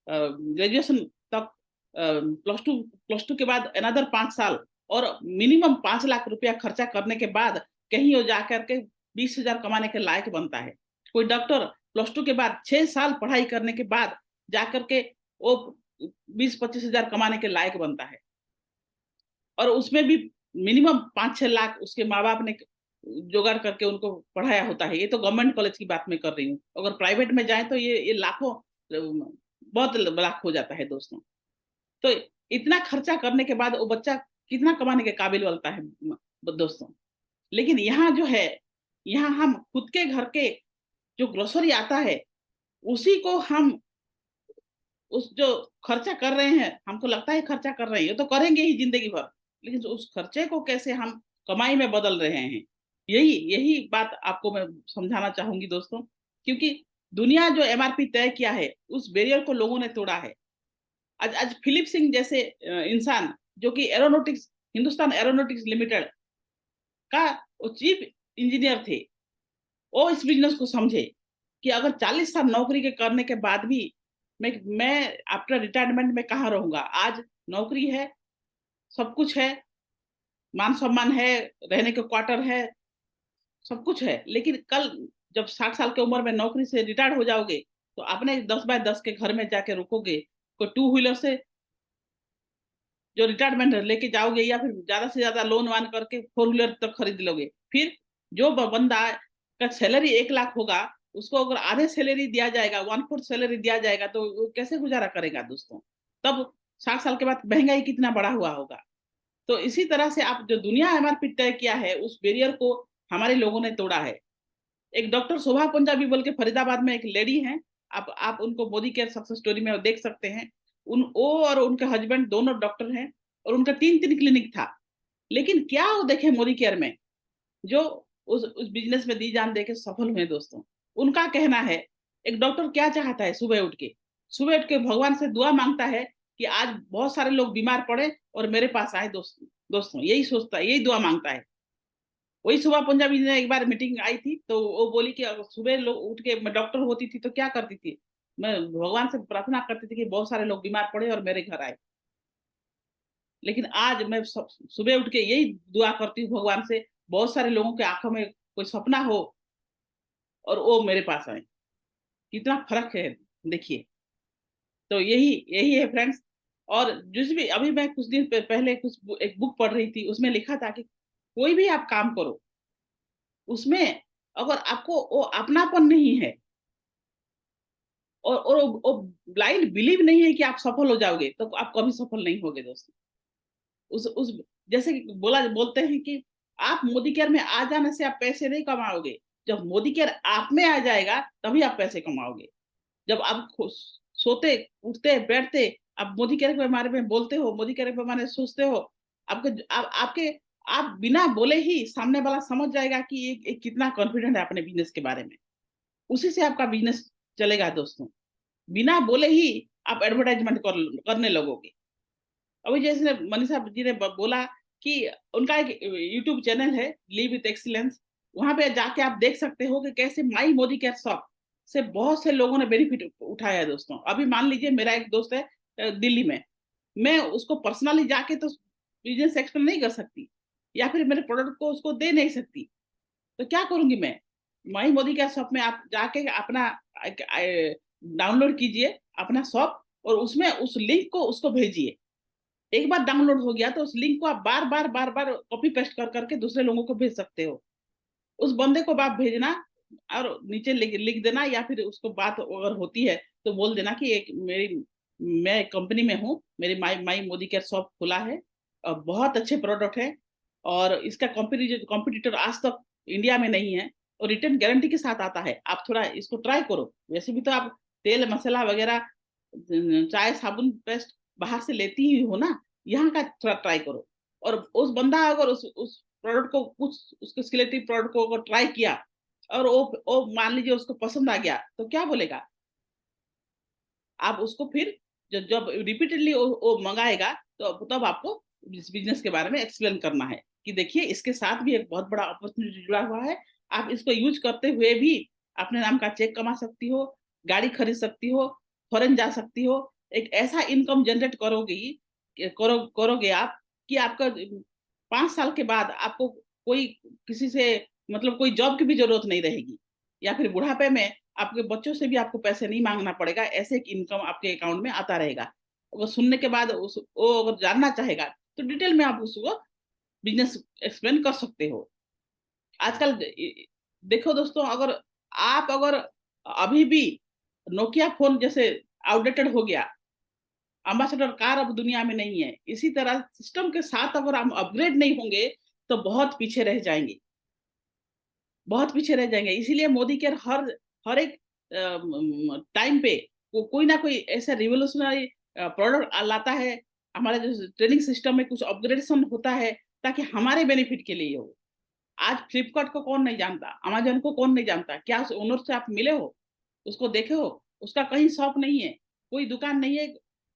ग्रेजुएशन तक, प्लस टू के बाद अनदर 5 साल और मिनिमम 5 लाख रुपया खर्चा करने के बाद कहीं वो जाकर के 20,000 कमाने के लायक बनता है। कोई डॉक्टर प्लस 2 के बाद 6 साल पढ़ाई करने के बाद जाकर के वो 20-25 हजार कमाने के लायक बनता है। और उसमें भी मिनिमम 5-6 लाख उसके माँ-बाप ने जुगाड़ करके उनको पढ़ाया होता है। ये तो गवर्नमेंट कॉलेज की बात मैं कर रही हूँ। अगर प्राइवेट में जाएँ तो ये लाखों बहुत लाख हो जाता है दोस्तों। तो इतना खर्चा करने के बाद वो बच्चा कितना कमाने के काबिल बनता है दोस्तों। लेकिन यहाँ जो है, यहाँ हम खुद के घर के जो ग्रोसरी आता है, उसी को हम उस जो खर्चा कर रहे हैं, हमको लगता है खर्चा कर रहे हैं, ये तो करेंगे ही ज़िंदगी भर, लेकिन उस खर्चे को कैसे हम कमाई में बदल रहे हैं, यही यही बात आपको मैं समझाना चाहूँगी दोस्तों। क्योंकि दुनिया जो एमआरपी तय किया है, उस बैरियर को लोगों ने तोड़ा है। आज आज फिलिप सिंह जैसे इंसान, जो कि एरोनॉटिक्स, हिंदुस्तान एरोनॉटिक्स लिमिटेड का वो चीफ इंजीनियर थे, वो इस बिज़नेस को समझे कि अगर 40 साल नौकरी के करने के बाद भी मैं आफ्टर रिटायरमेंट में कहाँ रहूँगा? आज नौकरी है, सब कुछ है, मान-सम्मान है, रहने के क्वार्टर है, सब कुछ है। लेकिन कल जब 60 साल की उम्र में नौकरी से रिटायर हो जाओगे, तो अपने 10 बाय 10 के घर में जाके रुकोगे, कोई टू व्हीलर से जो रिटायरमेंट लेके जाओगे या फिर ज़्यादा से ज़्यादा लोन-वान करके फोर व्हीलर तक खरीद लोगे। फिर जो बंदा का सैलरी 1 लाख होगा, उसको अगर आधे सैलरी दिया जाएगा, 1/4 सैलरी दिया जाएगा, तो वो कैसे गुज़ारा करेगा दोस्तों? तब 60 साल के बाद महँगाई कितना बढ़ा हुआ होगा। तो इसी तरह से आप जो दुनिया एमआरपी तय किया है, उस बैरियर को हमारे लोगों ने तोड़ा है। एक डॉक्टर शोभा पंजाबी बोल के फरीदाबाद में एक लेडी हैं, आप उनको मोदी केयर सक्सेस स्टोरी में देख सकते हैं। वो और उनके हस्बैंड दोनों डॉक्टर हैं और उनका 3-3 क्लिनिक था। लेकिन क्या वो देखे मोदी केयर में, जो उस बिज़नेस में दी जान दे के सफल हुए दोस्तों। उनका कहना है, एक डॉक्टर क्या चाहता है सुबह उठ के? सुबह उठ के भगवान से दुआ माँगता है कि आज बहुत सारे लोग बीमार पड़े और मेरे पास आए दोस्तों, यही सोचता है, यही दुआ माँगता है। वही सुबह पंजाबी ने एक बार मीटिंग आई थी, तो वो बोली कि अगर सुबह लो उठ के मैं डॉक्टर होती थी तो क्या करती थी? मैं भगवान से प्रार्थना करती थी कि बहुत सारे लोग बीमार पड़े और मेरे घर आए। लेकिन आज मैं सुबह उठ के यही दुआ करती हूँ भगवान से, बहुत सारे लोगों के आँखों में कोई सपना हो और वो मेरे पास आए। कितना फ़र्क है देखिए। तो यही यही है फ्रेंड्स। और जिस भी अभी मैं कुछ दिन पहले एक बुक पढ़ रही थी, उसमें लिखा था कि कोई भी आप काम करो, उसमें अगर आपको वो अपनापन नहीं है और वो ब्लाइंड बिलीव नहीं है कि आप सफल हो जाओगे, तो आप कभी सफल नहीं होगे दोस्तों। उस जैसे कि बोलते हैं कि आप मोदी केयर में आ जाने से आप पैसे नहीं कमाओगे। जब मोदी केयर आप में आ जाएगा, तभी आप पैसे कमाओगे। जब आप सोते, उठते, बैठते, आप मोदी केयर के बारे में बोलते हो, मोदी केयर के बारे में सोचते हो, आपके आप बिना बोले ही सामने वाला समझ जाएगा कि ये कितना कॉन्फिडेंट है अपने बिजनेस के बारे में। उसी से आपका बिजनेस चलेगा दोस्तों। बिना बोले ही आप एडवर्टाइजमेंट करने लगोगे। अभी जैसे मनीषा जी ने बोला कि उनका एक यूट्यूब चैनल है लिव विथ एक्सीलेंस। वहां पे जाके आप देख सकते हो कि कैसे माई मोदी केयर शॉप से बहुत से लोगों ने बेनिफिट उठाया है दोस्तों। अभी मान लीजिए मेरा एक दोस्त है दिल्ली में, मैं उसको पर्सनली जाके तो बिजनेस एक्सप्लेन नहीं कर सकती, या फिर मेरे प्रोडक्ट को उसको दे नहीं सकती। तो क्या करूंगी मैं? माई मोदी केयर शॉप में आप जाके अपना डाउनलोड कीजिए अपना शॉप, और उसमें उस लिंक को उसको भेजिए। एक बार डाउनलोड हो गया तो उस लिंक को आप बार बार कॉपी पेस्ट कर करके दूसरे लोगों को भेज सकते हो। उस बंदे को आप भेजना और नीचे लिख देना, या फिर उसको बात अगर होती है तो बोल देना कि एक मेरी मैं कंपनी में हूँ, मेरी माई माई मोदी केयर शॉप खुला है और बहुत अच्छे प्रोडक्ट है, और इसका कॉम्पिटिटर आज तक इंडिया में नहीं है, और रिटर्न गारंटी के साथ आता है। आप थोड़ा इसको ट्राई करो। वैसे भी तो आप तेल मसाला वगैरह चाय साबुन पेस्ट बाहर से लेती ही हो ना, यहाँ का थोड़ा ट्राई करो। और उस बंदा अगर उस प्रोडक्ट को, कुछ उसके सिलेक्टिव प्रोडक्ट को अगर ट्राई किया और वो मान लीजिए उसको पसंद आ गया, तो क्या बोलेगा? आप उसको फिर जब रिपीटेडली वो मंगाएगा, तो तब आपको इस बिजनेस के बारे में एक्सप्लेन करना है कि देखिए इसके साथ भी एक बहुत बड़ा अपॉर्चुनिटी जुड़ा हुआ है। आप इसको यूज करते हुए भी अपने नाम का चेक कमा सकती हो, गाड़ी खरीद सकती हो, फॉरेन जा सकती हो। एक ऐसा इनकम जनरेट करोगे आप कि आपका 5 साल के बाद आपको कोई किसी से मतलब कोई जॉब की भी जरूरत नहीं रहेगी, या फिर बुढ़ापे में आपके बच्चों से भी आपको पैसे नहीं मांगना पड़ेगा। ऐसे एक इनकम आपके अकाउंट में आता रहेगा। वो सुनने के बाद वो अगर जानना चाहेगा तो डिटेल में आप उसको बिजनेस एक्सप्लेन कर सकते हो। आजकल देखो दोस्तों, अगर अभी भी नोकिया फोन जैसे आउटडेटेड हो गया, अम्बासडर कार अब दुनिया में नहीं है, इसी तरह सिस्टम के साथ अगर हम अपग्रेड नहीं होंगे तो बहुत पीछे रह जाएंगे, बहुत पीछे रह जाएंगे। इसीलिए मोदी केयर हर हर एक टाइम पे कोई ना कोई ऐसा रिवोल्यूशनरी प्रोडक्ट लाता है। हमारा जो ट्रेनिंग सिस्टम में कुछ अपग्रेडेशन होता है ताकि हमारे बेनिफिट के लिए हो। आज फ्लिपकार्ट को कौन नहीं जानता, अमेज़न को कौन नहीं जानता? क्या उस ओनर से आप मिले हो? उसको देखे हो? उसका कहीं शॉप नहीं है, कोई दुकान नहीं है,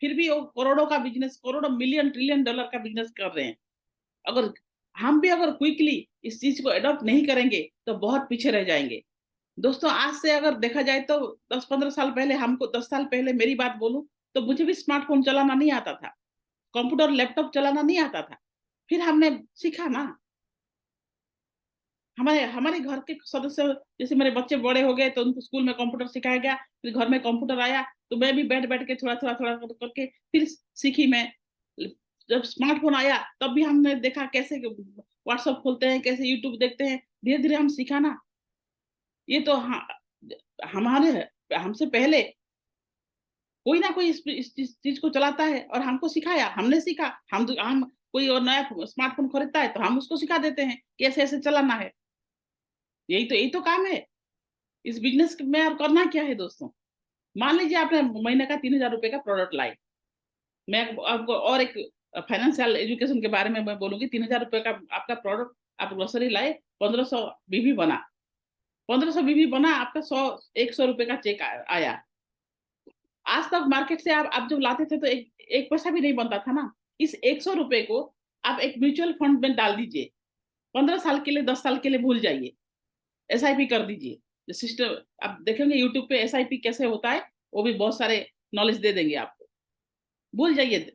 फिर भी वो करोड़ों का बिज़नेस, करोड़ों मिलियन ट्रिलियन डॉलर का बिज़नेस कर रहे हैं। अगर हम भी अगर क्विकली इस चीज़ को अडॉप्ट नहीं करेंगे, तो बहुत पीछे रह जाएँगे। दोस्तों, आज से अगर देखा जाए तो 10-15 साल पहले, हमको 10 साल पहले मेरी बात बोलूँ, तो मुझे भी स्मार्टफ़ोन चलाना नहीं आता था। कंप्यूटर, लैपटॉप चलाना नहीं आता था। फिर हमने सीखा ना। हमारे हमारे घर के सदस्य, जैसे मेरे बच्चे बड़े हो गए तो उनको स्कूल में कंप्यूटर सिखाया गया, फिर घर में कंप्यूटर आया, तो मैं भी बैठ-बैठ के थोड़ा-थोड़ा करके फिर सीखी मैं। जब स्मार्टफ़ोन आया तब भी हमने देखा कैसे व्हाट्सएप खोलते हैं, कैसे यूट्यूब देखते हैं, धीरे-धीरे हम सीखा ना। ये तो हमारे हमसे पहले कोई ना कोई इस चीज़ को चलाता है और हमको सिखाया, हमने सीखा। हम कोई और नया स्मार्टफ़ोन खरीदता है तो हम उसको सिखा देते हैं कि ऐसे-ऐसे चलाना है। यही तो काम है। इस बिज़नेस में और करना क्या है दोस्तों? मान लीजिए आपने महीने का ₹3000 का प्रोडक्ट लाए। मैं आपको और एक फाइनेंशियल एजुकेशन के बारे में मैं बोलूँगी। ₹3000 का आपका प्रोडक्ट, आप ग्रोसरी लाए, 1500 बीबी बना। 1500 बीबी बना, आपका 100 का चेक आया। आज तक मार्केट से आप जब लाते थे तो एक पैसा भी नहीं बनता था ना। इस ₹100 को आप एक म्यूचुअल फंड में डाल दीजिए। 15 साल के लिए, 10 साल के लिए भूल जाइए। एसआईपी कर दीजिए। जो सिस्टम आप देखेंगे यूट्यूब पे एसआईपी कैसे होता है, वो भी बहुत सारे नॉलेज दे देंगे आपको। भूल जाइए,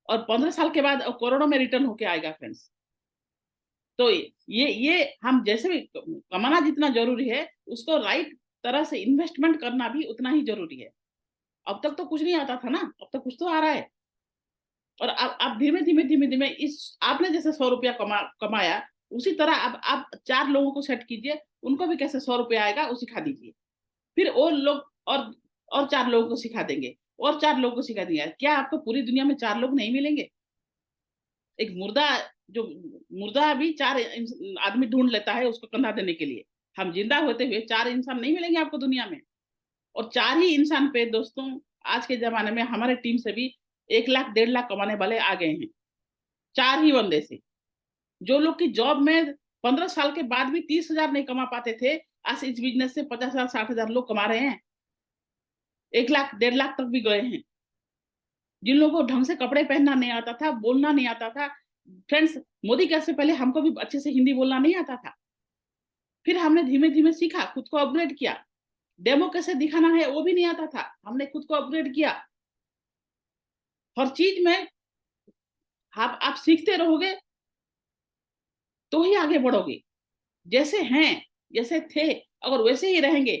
और 15 साल के बाद करोड़ों में रिटर्न होके आएगा फ्रेंड्स। तो ये हम जैसे भी कमाना जितना ज़रूरी है, उसको राइट तरह से इन्वेस्टमेंट करना भी उतना ही ज़रूरी है। अब तक तो कुछ नहीं आता था ना, अब तो कुछ तो आ रहा है। और आप धीमे-धीमे इस आपने जैसे ₹100 कमाया, उसी तरह अब आप 4 लोगों को सेट कीजिए, उनको भी कैसे ₹100 आएगा वो सिखा दीजिए। फिर वो लोग और 4 लोगों को सिखा देंगे, और 4 लोगों को सिखा देंगे। क्या आपको पूरी दुनिया में 4 लोग नहीं मिलेंगे? एक जो मुर्दा भी 4 आदमी ढूँढ लेता है उसको कंधा देने के लिए। हम ज़िंदा होते हुए 4 इंसान नहीं मिलेंगे आपको दुनिया में। और 4 ही इंसान पे दोस्तों, आज के ज़माने में हमारे टीम से भी 1 लाख, 1.5 लाख कमाने वाले आ गए हैं। 4 ही बंदे से। जो लोग की जॉब में 15 साल के बाद भी 30,000 नहीं कमा पाते थे, आज इस बिजनेस से 50,000 60,000 लोग कमा रहे हैं। 1 लाख 1.5 लाख तक भी गए हैं। जिन लोगों को ढंग से कपड़े पहनना नहीं आता था, बोलना नहीं आता था। फ्रेंड्स, मोदी कैसे से पहले हमको भी अच्छे से हिंदी बोलना नहीं आता था। फिर हमने धीमे धीमे सीखा, खुद को अपग्रेड किया। डेमो कैसे दिखाना है वो भी नहीं आता था, हमने खुद को अपग्रेड किया। हर चीज में आप सीखते रहोगे तो ही आगे बढ़ोगे। जैसे हैं, जैसे थे, अगर वैसे ही रहेंगे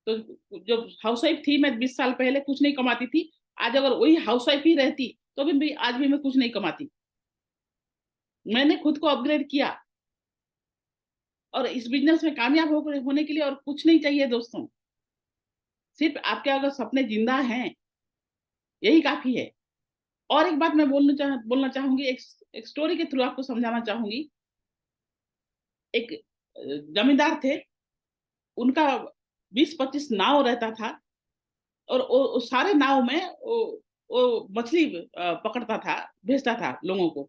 तो। जो हाउसवाइफ थी मैं 20 साल पहले, कुछ नहीं कमाती थी। आज अगर वही हाउसवाइफ ही रहती तो भी आज भी मैं कुछ नहीं कमाती। मैंने खुद को अपग्रेड किया। और इस बिजनेस में कामयाब होने के लिए और कुछ नहीं चाहिए दोस्तों। सिर्फ आपके अगर सपने जिंदा हैं, यही काफी है। और एक बात मैं बोलना चाहूंगी, एक स्टोरी के थ्रू आपको समझाना चाहूंगी। एक जमींदार थे, उनका 20-25 नाव रहता था। और वो सारे नाव में वो मछली पकड़ता था, भेजता था लोगों को।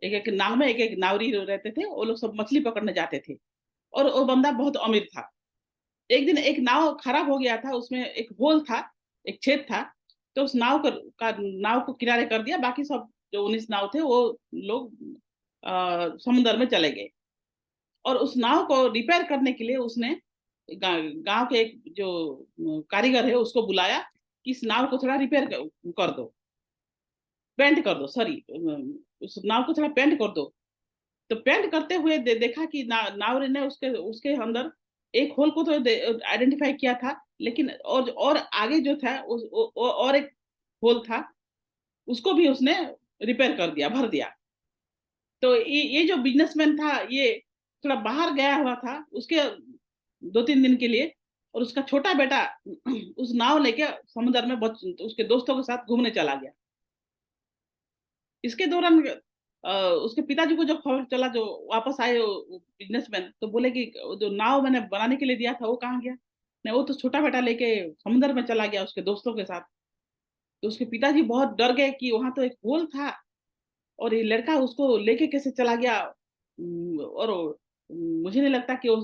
एक एक नाव में एक एक नावरी रहते थे, वो लोग सब मछली पकड़ने जाते थे। और वो बंदा बहुत अमीर था। एक दिन एक नाव खराब हो गया था, उसमें एक होल था, एक छेद था। तो उस नाव को किनारे कर दिया। बाकी सब जो 19 नाव थे वो लोग समुद्र में चले गए। और उस नाव को रिपेयर करने के लिए उसने गांव के एक जो कारीगर है उसको बुलाया कि इस नाव को थोड़ा रिपेयर कर दो, पेंट कर दो, सॉरी, उस नाव को थोड़ा पेंट कर दो। तो पेंट करते हुए देखा कि नावरे ने उसके उसके अंदर एक होल को तो आइडेंटिफाई किया था, लेकिन और आगे जो था और एक होल था, उसको भी उसने रिपेयर कर दिया, भर दिया। तो ये जो बिजनेसमैन था, ये थोड़ा बाहर गया हुआ था उसके 2-3 दिन के लिए। और उसका छोटा बेटा उस नाव लेके समुद्र में उसके दोस्तों के साथ घूमने चला गया। इसके दौरान उसके पिताजी को जब खबर चला, जो वापस आए बिजनेसमैन, तो बोले कि जो नाव मैंने बनाने के लिए दिया था वो कहाँ गया। नहीं, वो तो छोटा बेटा लेके समुद्र में चला गया उसके दोस्तों के साथ। तो उसके पिताजी बहुत डर गए कि वहां तो एक होल था और ये लड़का उसको लेके कैसे चला गया। और मुझे नहीं लगता कि वो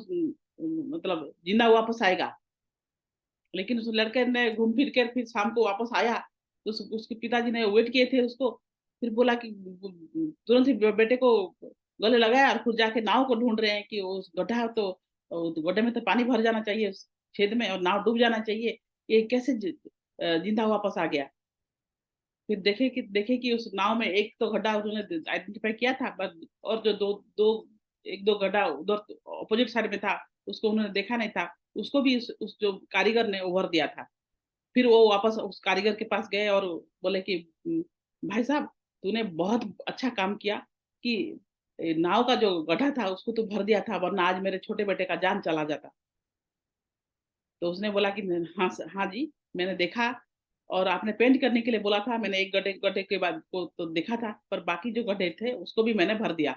मतलब जिंदा वापस आएगा। लेकिन उस लड़के ने घूम फिर कर फिर शाम को वापस आया। तो उसके पिताजी ने वेट किए थे उसको। फिर बोला कि तुरंत ही बेटे को गले लगाया और खुद जाके नाव को ढूंढ रहे हैं कि उस गड्ढा तो गड्ढे में तो पानी भर जाना चाहिए उस छेद में, और नाव डूब जाना चाहिए। ये कैसे जिंदा वापस आ गया। फिर देखे कि उस नाव में एक तो गड्ढा उन्होंने आइडेंटिफाई किया था, बस। और जो दो दो एक दो गड्ढा उधर अपोजिट साइड में था, उसको उन्होंने देखा नहीं था। उसको भी उस जो कारीगर ने उभर दिया था। फिर वो वापस उस कारीगर के पास गए और बोले कि भाई साहब, तूने बहुत अच्छा काम किया कि नाव का जो गड्ढा था उसको तो भर दिया था, वरना आज मेरे छोटे बेटे का जान चला जाता। तो उसने बोला कि हाँ हाँ जी, मैंने देखा। और आपने पेंट करने के लिए बोला था, मैंने एक गड्ढे गड्ढे के बाद को तो देखा था, पर बाकी जो गड्ढे थे उसको भी मैंने भर दिया।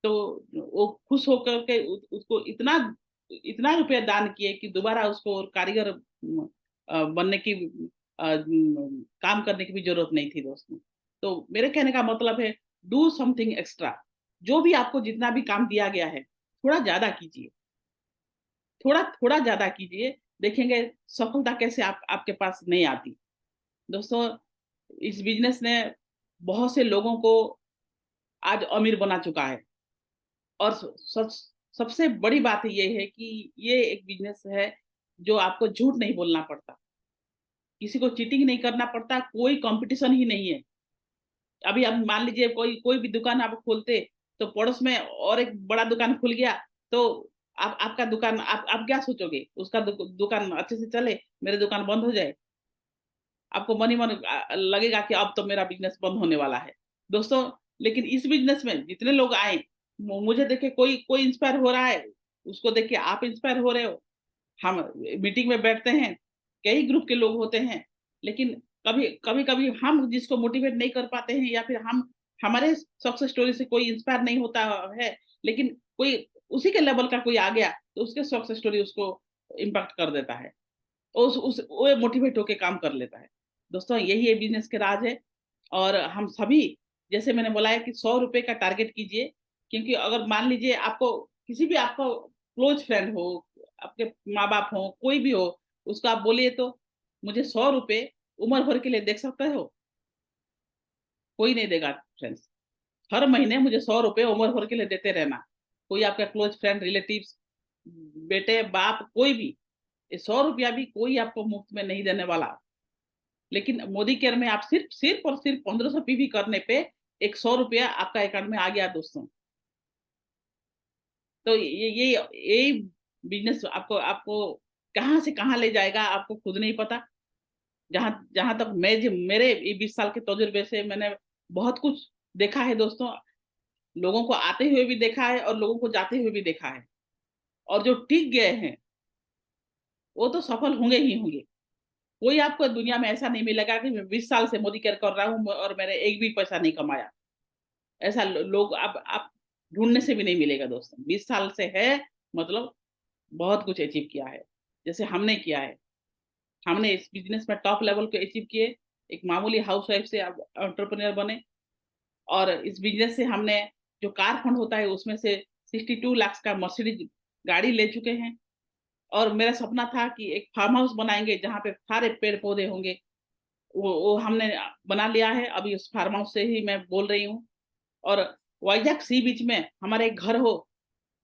तो वो खुश होकर के उसको इतना इतना रुपया दान किए कि दोबारा उसको और कारीगर बनने की काम करने की भी जरूरत नहीं थी दोस्तों। तो मेरे कहने का मतलब है, डू समथिंग एक्स्ट्रा। जो भी आपको जितना भी काम दिया गया है, थोड़ा ज्यादा कीजिए, थोड़ा थोड़ा ज्यादा कीजिए। देखेंगे सफलता कैसे आपके पास नहीं आती दोस्तों। इस बिजनेस ने बहुत से लोगों को आज अमीर बना चुका है। और सबसे बड़ी बात ये है कि ये एक बिजनेस है जो आपको झूठ नहीं बोलना पड़ता, किसी को चीटिंग नहीं करना पड़ता, कोई कंपटीशन ही नहीं है। अभी आप मान लीजिए कोई कोई भी दुकान आप खोलते, तो पड़ोस में और एक बड़ा दुकान खुल गया। तो आपका दुकान, आप क्या सोचोगे, उसका दुकान अच्छे से चले, मेरे दुकान बंद हो जाए। आपको मन ही मन लगेगा कि अब तो मेरा बिजनेस बंद होने वाला है दोस्तों। लेकिन इस बिजनेस में जितने लोग आए, मुझे देखे कोई कोई इंस्पायर हो रहा है, उसको देख के आप इंस्पायर हो रहे हो। हम मीटिंग में बैठते हैं, कई ग्रुप के लोग होते हैं, लेकिन कभी कभी कभी हम जिसको मोटिवेट नहीं कर पाते हैं, या फिर हमारे सक्सेस स्टोरी से कोई इंस्पायर नहीं होता है, लेकिन कोई उसी के लेवल का कोई आ गया तो उसके सक्सेस स्टोरी उसको इम्पैक्ट कर देता है। वो मोटिवेट होके काम कर लेता है। दोस्तों, यही है बिजनेस के राज है। और हम सभी, जैसे मैंने बोला है कि 100 रुपए का टारगेट कीजिए, क्योंकि अगर मान लीजिए आपको किसी भी आपको क्लोज फ्रेंड हो, आपके माँ बाप हो, कोई भी हो, उसको आप बोलिए तो मुझे 100 रुपए उम्र भर के लिए दे सकते हो, कोई नहीं देगा फ्रेंड्स। हर महीने मुझे 100 रुपए उम्र भर के लिए देते रहना। कोई आपका क्लोज फ्रेंड, रिलेटिव्स, बेटे, बाप, कोई भी, ये 100 रुपया भी कोई आपको मुफ्त में नहीं देने वाला। लेकिन मोदी केयर में आप सिर्फ सिर्फ और सिर्फ 1500 पीवी करने पे एक 100 रुपया आपका अकाउंट में आ गया दोस्तों। तो ये बिजनेस आपको आपको कहाँ से कहाँ ले जाएगा आपको खुद नहीं पता। जहां जहां तक मेरे 20 साल के तजुर्बे से मैंने बहुत कुछ देखा है दोस्तों। लोगों को आते हुए भी देखा है और लोगों को जाते हुए भी देखा है। और जो टिक गए हैं वो तो सफल होंगे ही होंगे। कोई आपको दुनिया में ऐसा नहीं मिलेगा कि मैं 20 साल से मोदी केयर कर रहा हूँ और मैंने एक भी पैसा नहीं कमाया। ऐसा लोग आप ढूंढने से भी नहीं मिलेगा दोस्तों। 20 साल से है मतलब बहुत कुछ अचीव किया है, जैसे हमने किया है। हमने इस बिजनेस में टॉप लेवल को अचीव किए, एक मामूली हाउस वाइफ से आप एंटरप्रेन्योर बने। और इस बिजनेस से हमने जो कार फंड होता है उसमें से 62 लाख का मर्सिडीज गाड़ी ले चुके हैं। और मेरा सपना था कि एक फार्म हाउस बनाएंगे जहाँ पे सारे पेड़ पौधे होंगे, वो हमने बना लिया है। अभी उस फार्म हाउस से ही मैं बोल रही हूँ। और वाइजैक सी बीच में हमारे एक घर हो,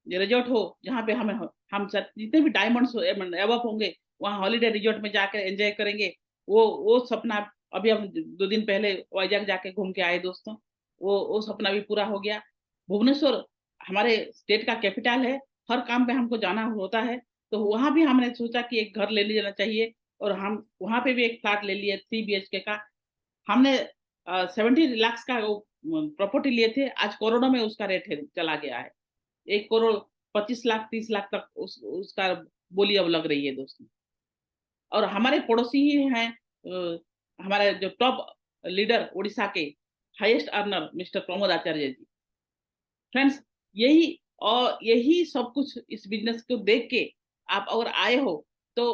रिजॉर्ट हो, जहाँ पे हम जितने भी डायमंड्स एबव होंगे वहाँ हॉलीडे रिजॉर्ट में जाकर एंजॉय करेंगे। वो सपना अभी हम 2 दिन पहले वाइजैक जाके घूम के आए दोस्तों। वो सपना भी पूरा हो गया। भुवनेश्वर हमारे स्टेट का कैपिटल है, हर काम पे हमको जाना होता है। तो वहां भी हमने सोचा कि एक घर ले लेना चाहिए, और हम वहां पे भी एक फ्लैट ले लिए 3 BHK का। हमने 70 लाख का वो प्रॉपर्टी लिए थे, आज करोड़ों में उसका रेट है, चला गया है। 1 करोड़ 25 लाख 30 लाख तक उसका बोली अब लग रही है दोस्तों। और हमारे पड़ोसी ही हैं, हमारे जो टॉप लीडर उड़ीसा के हाईएस्ट अर्नर मिस्टर प्रमोद आचार्य जी। फ्रेंड्स, यही और यही सब कुछ इस बिजनेस को देख के आप अगर आए हो तो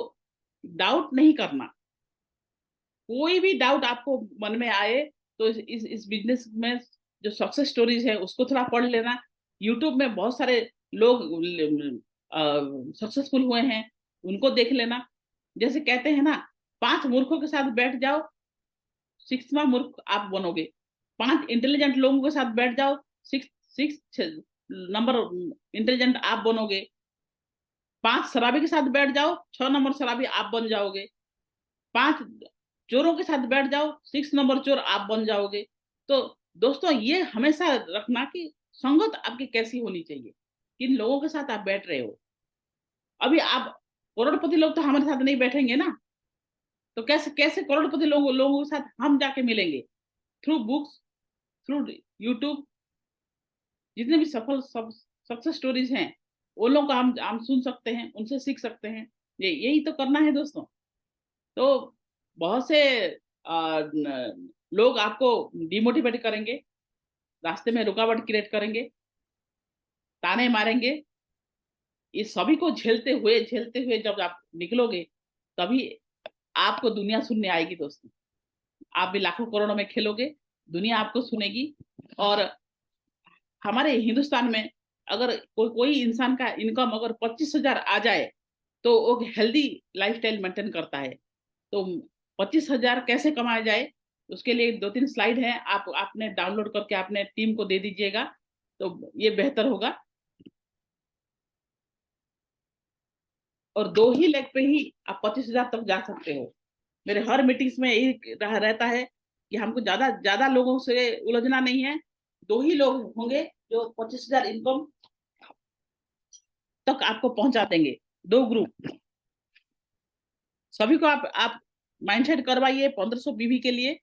डाउट नहीं करना। कोई भी डाउट आपको मन में आए तो इस बिजनेस में जो सक्सेस स्टोरीज है उसको थोड़ा पढ़ लेना। यूट्यूब में बहुत सारे लोग सक्सेसफुल हुए हैं, उनको देख लेना। जैसे कहते हैं ना, 5 मूर्खों के साथ बैठ जाओ, 6वां मूर्ख आप बनोगे। 5 इंटेलिजेंट लोगों के साथ बैठ जाओ, सिक्स सिक्स नंबर इंटेलिजेंट आप बनोगे। 5 शराबी के साथ बैठ जाओ, 6 नंबर शराबी आप बन जाओगे। 5 चोरों के साथ बैठ जाओ, 6 नंबर चोर आप बन जाओगे। तो दोस्तों, ये हमेशा रखना कि संगत आपकी कैसी होनी चाहिए, किन लोगों के साथ आप बैठ रहे हो। अभी आप करोड़पति लोग तो हमारे साथ नहीं बैठेंगे ना, तो कैसे कैसे करोड़पति लोगों के साथ हम जाके मिलेंगे? Through books, through YouTube. जितने भी सफल सब सक्सेस स्टोरीज हैं वो लोग को हम सुन सकते हैं, उनसे सीख सकते हैं। यही तो करना है दोस्तों। तो बहुत से लोग आपको डिमोटिवेट करेंगे, रास्ते में रुकावट क्रिएट करेंगे, ताने मारेंगे। ये सभी को झेलते हुए जब आप निकलोगे, तभी आपको दुनिया सुनने आएगी दोस्तों। आप भी लाखों करोड़ों में खेलोगे, दुनिया आपको सुनेगी। और हमारे हिंदुस्तान में अगर कोई इंसान का इनकम अगर 25,000 आ जाए तो वो हेल्दी लाइफस्टाइल मेंटेन करता है। तो 25,000 कैसे कमाया जाए, उसके लिए 2-3 स्लाइड हैं, आप आपने डाउनलोड करके अपने टीम को दे दीजिएगा, तो ये बेहतर होगा। और 2 ही लेग पे ही आप 25,000 तक जा सकते हो। मेरे हर मीटिंग्स में यही रहता है कि हमको ज्यादा ज्यादा लोगों से उलझना नहीं है। 2 ही लोग होंगे जो 25,000 इनकम तक आपको पहुंचा देंगे। 2 ग्रुप, सभी को आप माइंडसेट करवाइए 1500 बीवी के लिए।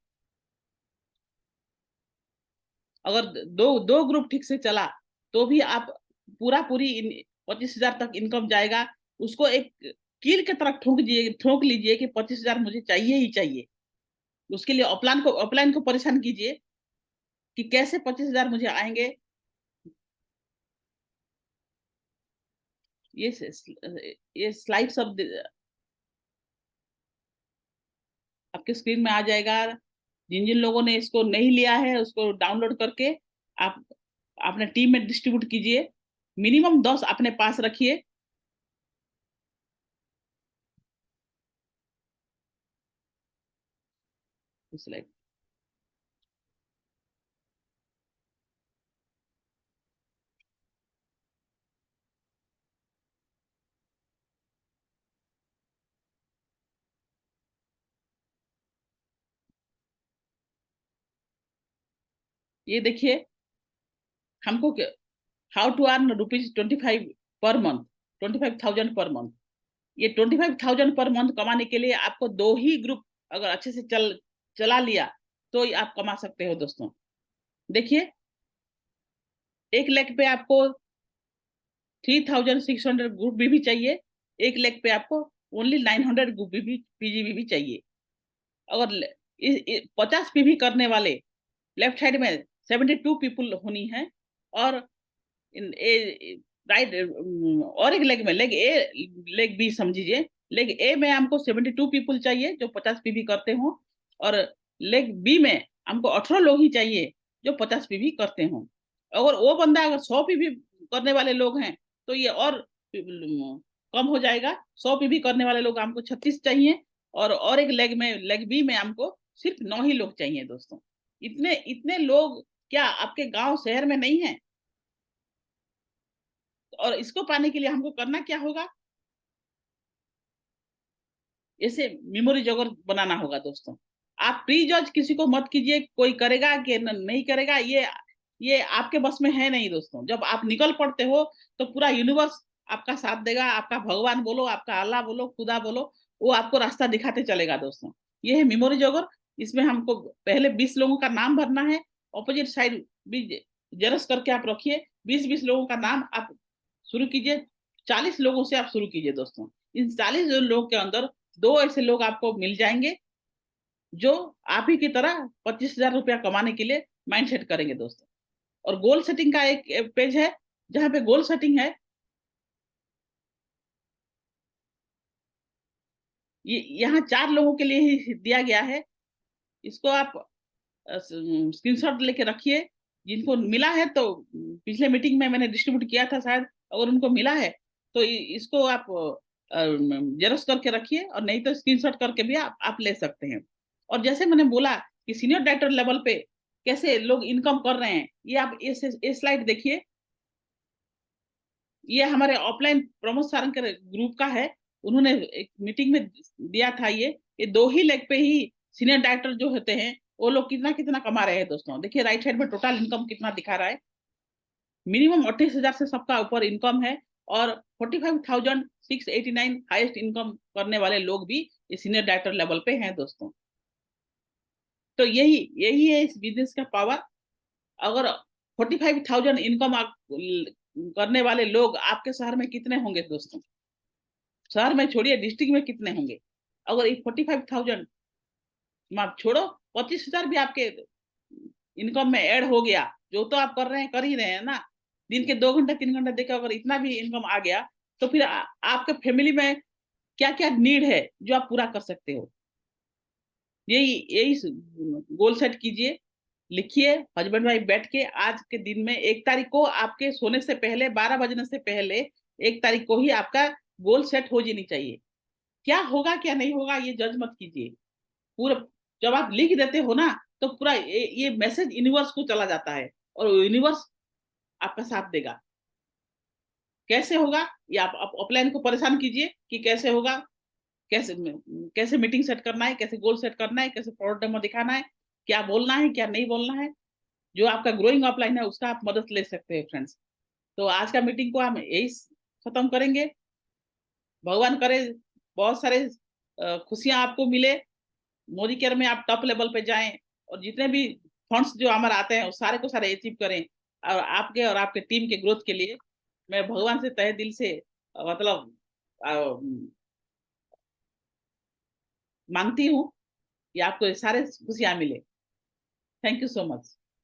अगर दो दो ग्रुप ठीक से चला तो भी आप पूरी 25,000 तक इनकम जाएगा। उसको एक कील के तरफ ठोक लीजिए कि 25,000 मुझे चाहिए ही चाहिए। उसके लिए अपलाइन को परेशान कीजिए कि कैसे 25,000 मुझे आएंगे। ये ये स्लाइड सब आपके स्क्रीन में आ जाएगा। जिन जिन लोगों ने इसको नहीं लिया है उसको डाउनलोड करके आप अपने टीम में डिस्ट्रीब्यूट कीजिए। मिनिमम 10 अपने पास रखिए। स्लाइड ये देखिए, हमको how to earn ₹25 per month, 25,000 per month. ये 25,000 पर मंथ कमाने के लिए आपको 2 ही ग्रुप अगर अच्छे से चला लिया तो ही आप कमा सकते हो दोस्तों। देखिए, 1 लाख पे आपको 3,600 ग्रुप भी चाहिए, 1 लाख पे आपको ओनली 900 ग्रुप भी पीजीबी भी चाहिए। अगर 50 पीवी करने वाले लेफ्ट साइड में 72 पीपल होनी है, और इन ए राइट और एक लेग में लेग बी समझिए। लेग ए में हमको 72 पीपल चाहिए जो 50 पीवी करते हो, और लेग बी में हमको 18 लोग ही चाहिए जो 50 पीवी करते हो। अगर वो बंदा अगर 100 पीवी करने वाले लोग हैं तो ये और कम हो जाएगा। 100 पीवी करने वाले लोग हमको 36 चाहिए, और एक लेग बी में हमको सिर्फ 9 ही लोग चाहिए दोस्तों। इतने इतने लोग क्या आपके गांव शहर में नहीं है? और इसको पाने के लिए हमको करना क्या होगा? इसे मेमोरी जगह बनाना होगा दोस्तों। आप प्री जज किसी को मत कीजिए, कोई करेगा कि नहीं करेगा, ये आपके बस में है नहीं दोस्तों। जब आप निकल पड़ते हो तो पूरा यूनिवर्स आपका साथ देगा। आपका भगवान बोलो, आपका अल्लाह बोलो, खुदा बोलो, वो आपको रास्ता दिखाते चलेगा दोस्तों। ये है मेमोरी जगह। इसमें हमको पहले 20 लोगों का नाम भरना है। ऑपोजिट साइड भी जेरस करके आप रखिए। 20-20 लोगों का नाम आप शुरू कीजिए। 40 लोगों से आप शुरू कीजिए दोस्तों। इन 40 लोगों के अंदर 2 ऐसे लोग आपको मिल जाएंगे जो आप ही की तरह 25,000 रुपया कमाने के लिए माइंड सेट करेंगे दोस्तों। और गोल सेटिंग का एक पेज है जहाँ पे गोल सेटिंग है। ये यहाँ 4 लोगों के लिए ही दिया गया है। इसको आप स्क्रीनशॉट लेके रखिए। जिनको मिला है तो पिछले मीटिंग में मैंने डिस्ट्रीब्यूट किया था शायद, अगर उनको मिला है तो इसको आप जेरोक्स करके रखिए, और नहीं तो स्क्रीनशॉट करके भी आप ले सकते हैं। और जैसे मैंने बोला कि सीनियर डायरेक्टर लेवल पे कैसे लोग इनकम कर रहे हैं, ये आप ये स्लाइड देखिए। ये हमारे ऑफलाइन प्रमोद सारंग के ग्रुप का है। उन्होंने एक मीटिंग में दिया था। ये 2 ही लेग पे ही सीनियर डायरेक्टर जो होते हैं वो लोग कितना कितना कमा रहे हैं दोस्तों। देखिए राइट साइड में टोटल इनकम कितना दिखा रहा है। मिनिमम 28,000 से सबका ऊपर इनकम है, और 45,689 हाईएस्ट इनकम करने वाले लोग भी इस सीनियर डायरेक्टर लेवल पे हैं दोस्तों। तो यही यही है इस बिजनेस का पावर। अगर 45,000 इनकम आप करने वाले लोग आपके शहर में कितने होंगे दोस्तों? शहर में छोड़िए, डिस्ट्रिक्ट में कितने होंगे? अगर ये 45,000 आप छोड़ो, 25,000 भी आपके इनकम में ऐड हो गया, जो तो आप कर रहे हैं, कर ही रहे हैं ना। दिन के 2 घंटे 3 घंटे देकर अगर इतना भी इनकम आ गया तो फिर आपके फैमिली में क्या क्या नीड है जो आप पूरा कर सकते हो। यही यही गोल सेट कीजिए, लिखिए हस्बैंड वाइफ बैठ के। आज के दिन में 1 तारीख को आपके सोने से पहले, 12 बजने से पहले 1 तारीख को ही आपका गोल सेट हो जानी चाहिए। क्या होगा क्या नहीं होगा ये जज मत कीजिए। पूरा जब आप लिख देते हो ना तो पूरा ये मैसेज यूनिवर्स को चला जाता है, और यूनिवर्स आपका साथ देगा। कैसे होगा ये आप अपलाइन को परेशान कीजिए कि कैसे होगा, कैसे कैसे मीटिंग सेट करना है, कैसे गोल सेट करना है, कैसे प्रोडक्ट डेमो दिखाना है, क्या बोलना है क्या नहीं बोलना है। जो आपका ग्रोइंग अपलाइन है उसका आप मदद ले सकते हैं फ्रेंड्स। तो आज का मीटिंग को हम यही खत्म करेंगे। भगवान करे बहुत सारे खुशियां आपको मिले। मोदी केयर में आप टॉप लेवल पे जाएं, और जितने भी फंड्स जो हमारे आते हैं वो सारे को सारे अचीव करें। और आपके टीम के ग्रोथ के लिए मैं भगवान से तहे दिल से मतलब अ, मांगती हूँ कि आपको ये सारे खुशियां मिले। Thank you so much.